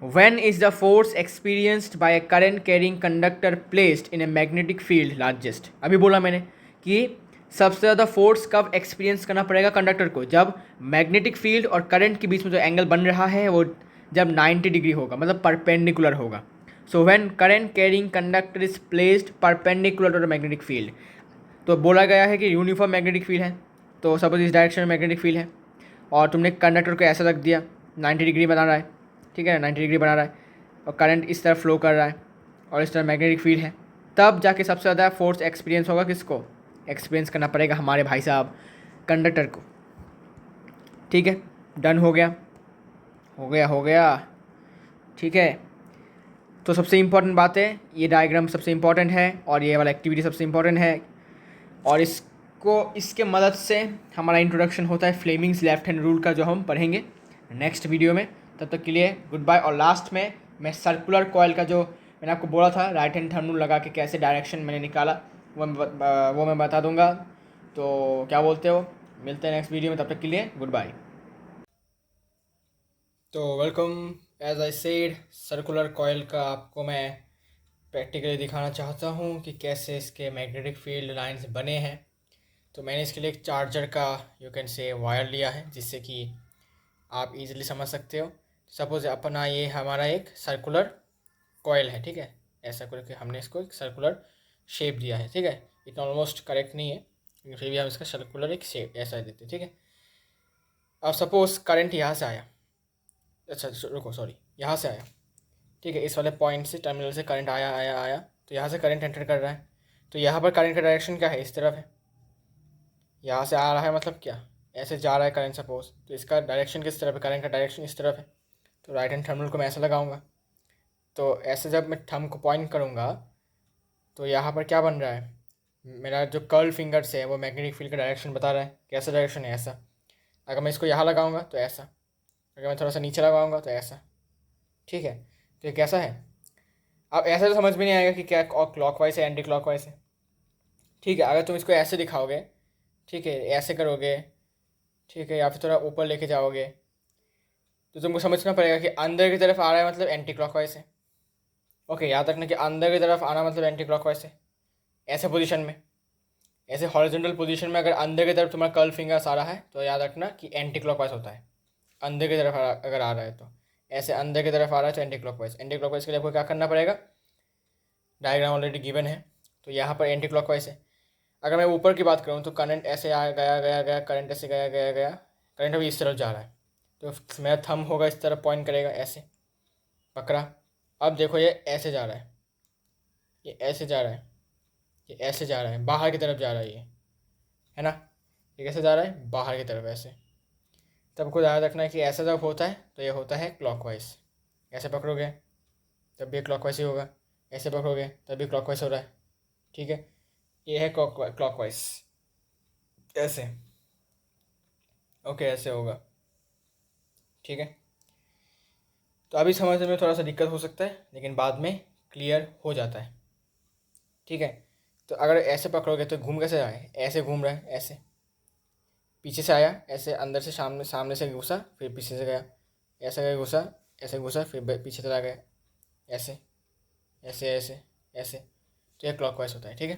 when is the force experienced bye a current carrying conductor placed in a magnetic field largest. अभी बोला मैंने कि सबसे ज़्यादा फोर्स कब एक्सपीरियंस करना पड़ेगा कंडक्टर को, जब मैग्नेटिक फील्ड और करंट के बीच में जो एंगल बन रहा है वो जब 90 डिग्री होगा, मतलब परपेंडिकुलर होगा। So when current carrying conductor is placed perpendicular to the magnetic field, तो बोला गया है कि यूनिफॉर्म मैग्नेटिक फील्ड है, तो सपोज इस डायरेक्शन में मैग्नेटिक फील्ड है और तुमने कंडक्टर को ऐसा रख दिया, 90 डिग्री बना रहा है, ठीक है, 90 डिग्री बना रहा है और करंट इस तरफ फ्लो कर रहा है और इस तरफ मैग्नेटिक फील्ड है, तब जाके सबसे ज़्यादा फोर्स एक्सपीरियंस होगा किसको, एक्सपीरियंस करना पड़ेगा हमारे भाई साहब कंडक्टर को, ठीक है। डन हो गया, ठीक है। तो सबसे इम्पॉर्टेंट बात है, ये डायग्राम सबसे इम्पॉर्टेंट है और ये वाला एक्टिविटी सबसे इम्पॉर्टेंट है, और इसके मदद से हमारा इंट्रोडक्शन होता है फ्लेमिंग्स लेफ्ट हैंड रूल का, जो हम पढ़ेंगे नेक्स्ट वीडियो में। तब तक के लिए गुड बाय। और लास्ट में मैं सर्कुलर कॉइल का जो मैंने आपको बोला था राइट हैंड थंब रूल लगा के कैसे डायरेक्शन मैंने निकाला वो मैं बता दूंगा। तो क्या बोलते हो, मिलते हैं नेक्स्ट वीडियो में, तब तक के लिए गुड बाय। तो welcome, as I said circular coil का आपको मैं प्रैक्टिकली दिखाना चाहता हूँ कि कैसे इसके मैग्नेटिक फील्ड लाइंस बने हैं। तो मैंने इसके लिए एक चार्जर का यू कैन से वायर लिया है जिससे कि आप इजीली समझ सकते हो। सपोज अपना ये हमारा एक सर्कुलर कॉयल है, ठीक है, ऐसा करके हमने इसको एक सर्कुलर शेप दिया है, ठीक है। इतना ऑलमोस्ट करेक्ट नहीं है लेकिन फिर भी हम इसका सर्कुलर एक शेप ऐसा देते हैं, ठीक है। अब सपोज करंट यहाँ से आया, अच्छा रुको सॉरी, यहाँ से आया, ठीक है, इस वाले पॉइंट से टर्मिनल से करंट आया आया आया, तो यहाँ से करंट एंटर कर रहा है, तो यहाँ पर करंट का डायरेक्शन क्या है, इस तरफ है। यहाँ से आ रहा है मतलब क्या, ऐसे जा रहा है करंट सपोज, तो इसका डायरेक्शन किस तरफ है, करंट का डायरेक्शन इस तरफ है, तो राइट हैंड टर्मिनल को मैं ऐसे लगाऊंगा। तो ऐसे जब मैं थंब को पॉइंट करूँगा तो यहाँ पर क्या बन रहा है, मेरा जो कर्ल फिंगर से है वो मैग्नेटिक फील्ड का डायरेक्शन बता रहा है, कैसा डायरेक्शन है, ऐसा। अगर मैं इसको यहाँ लगाऊंगा तो ऐसा, अगर मैं थोड़ा सा नीचे लगाऊंगा तो ऐसा, ठीक है। तो ये कैसा है, अब ऐसा तो समझ में नहीं आएगा कि क्या क्लॉकवाइज है एंटी क्लॉकवाइज है, ठीक है। अगर तुम इसको ऐसे दिखाओगे, ठीक है, ऐसे करोगे, ठीक है, या फिर थोड़ा ऊपर लेके जाओगे, तो तुमको समझना पड़ेगा कि अंदर की तरफ आ रहा है मतलब एंटी क्लॉकवाइज है। ओके, याद रखना कि अंदर की तरफ आना मतलब एंटी क्लॉकवाइज है, ऐसे पोजीशन में, ऐसे हॉरिजॉन्टल पोजीशन में अगर अंदर की तरफ तुम्हारा कर्ल फिंगर्स आ रहा है तो याद रखना कि एंटी क्लॉकवाइज होता है। अंदर की तरफ अगर आ रहा है तो ऐसे अंदर की तरफ आ रहा है तो एंटी क्लॉकवाइज। एंटी क्लॉकवाइज के लिए आपको क्या करना पड़ेगा, डायग्राम ऑलरेडी गिवन है, तो यहाँ पर एंटी क्लॉकवाइज है। अगर मैं ऊपर की बात करूँ तो करंट ऐसे आ गया गया गया, करंट ऐसे गया गया गया, करंट अभी इस तरफ जा रहा है, तो मेरा थंब होगा इस तरफ पॉइंट करेगा, ऐसे पकड़ा। अब देखो ये ऐसे जा रहा है, ये ऐसे जा रहा है, ये ऐसे जा रहा है, बाहर की तरफ जा रहा है, ये है ना, ये कैसे जा रहा है, बाहर की तरफ ऐसे। तब को याद रखना है कि ऐसा जब होता है तो ये होता है क्लॉकवाइज। ऐसे पकड़ोगे तब भी क्लॉकवाइज ही होगा, ऐसे पकड़ोगे तब भी क्लॉकवाइज हो रहा है, ठीक है। ये है क्लॉकवाइज, ऐसे, ओके, ऐसे होगा, ठीक है। तो अभी समझने में थोड़ा सा दिक्कत हो सकता है लेकिन बाद में क्लियर हो जाता है, ठीक है। तो अगर ऐसे पकड़ोगे तो घूम कैसे रहा है, ऐसे घूम रहा है, ऐसे पीछे से आया, ऐसे अंदर से सामने, सामने से घुसा, फिर पीछे से गया, ऐसे गया घुसा, ऐसे घुसा, फिर पीछे चला गया, ऐसे ऐसे ऐसे ऐसे, तो ये क्लॉकवाइज होता है, ठीक है।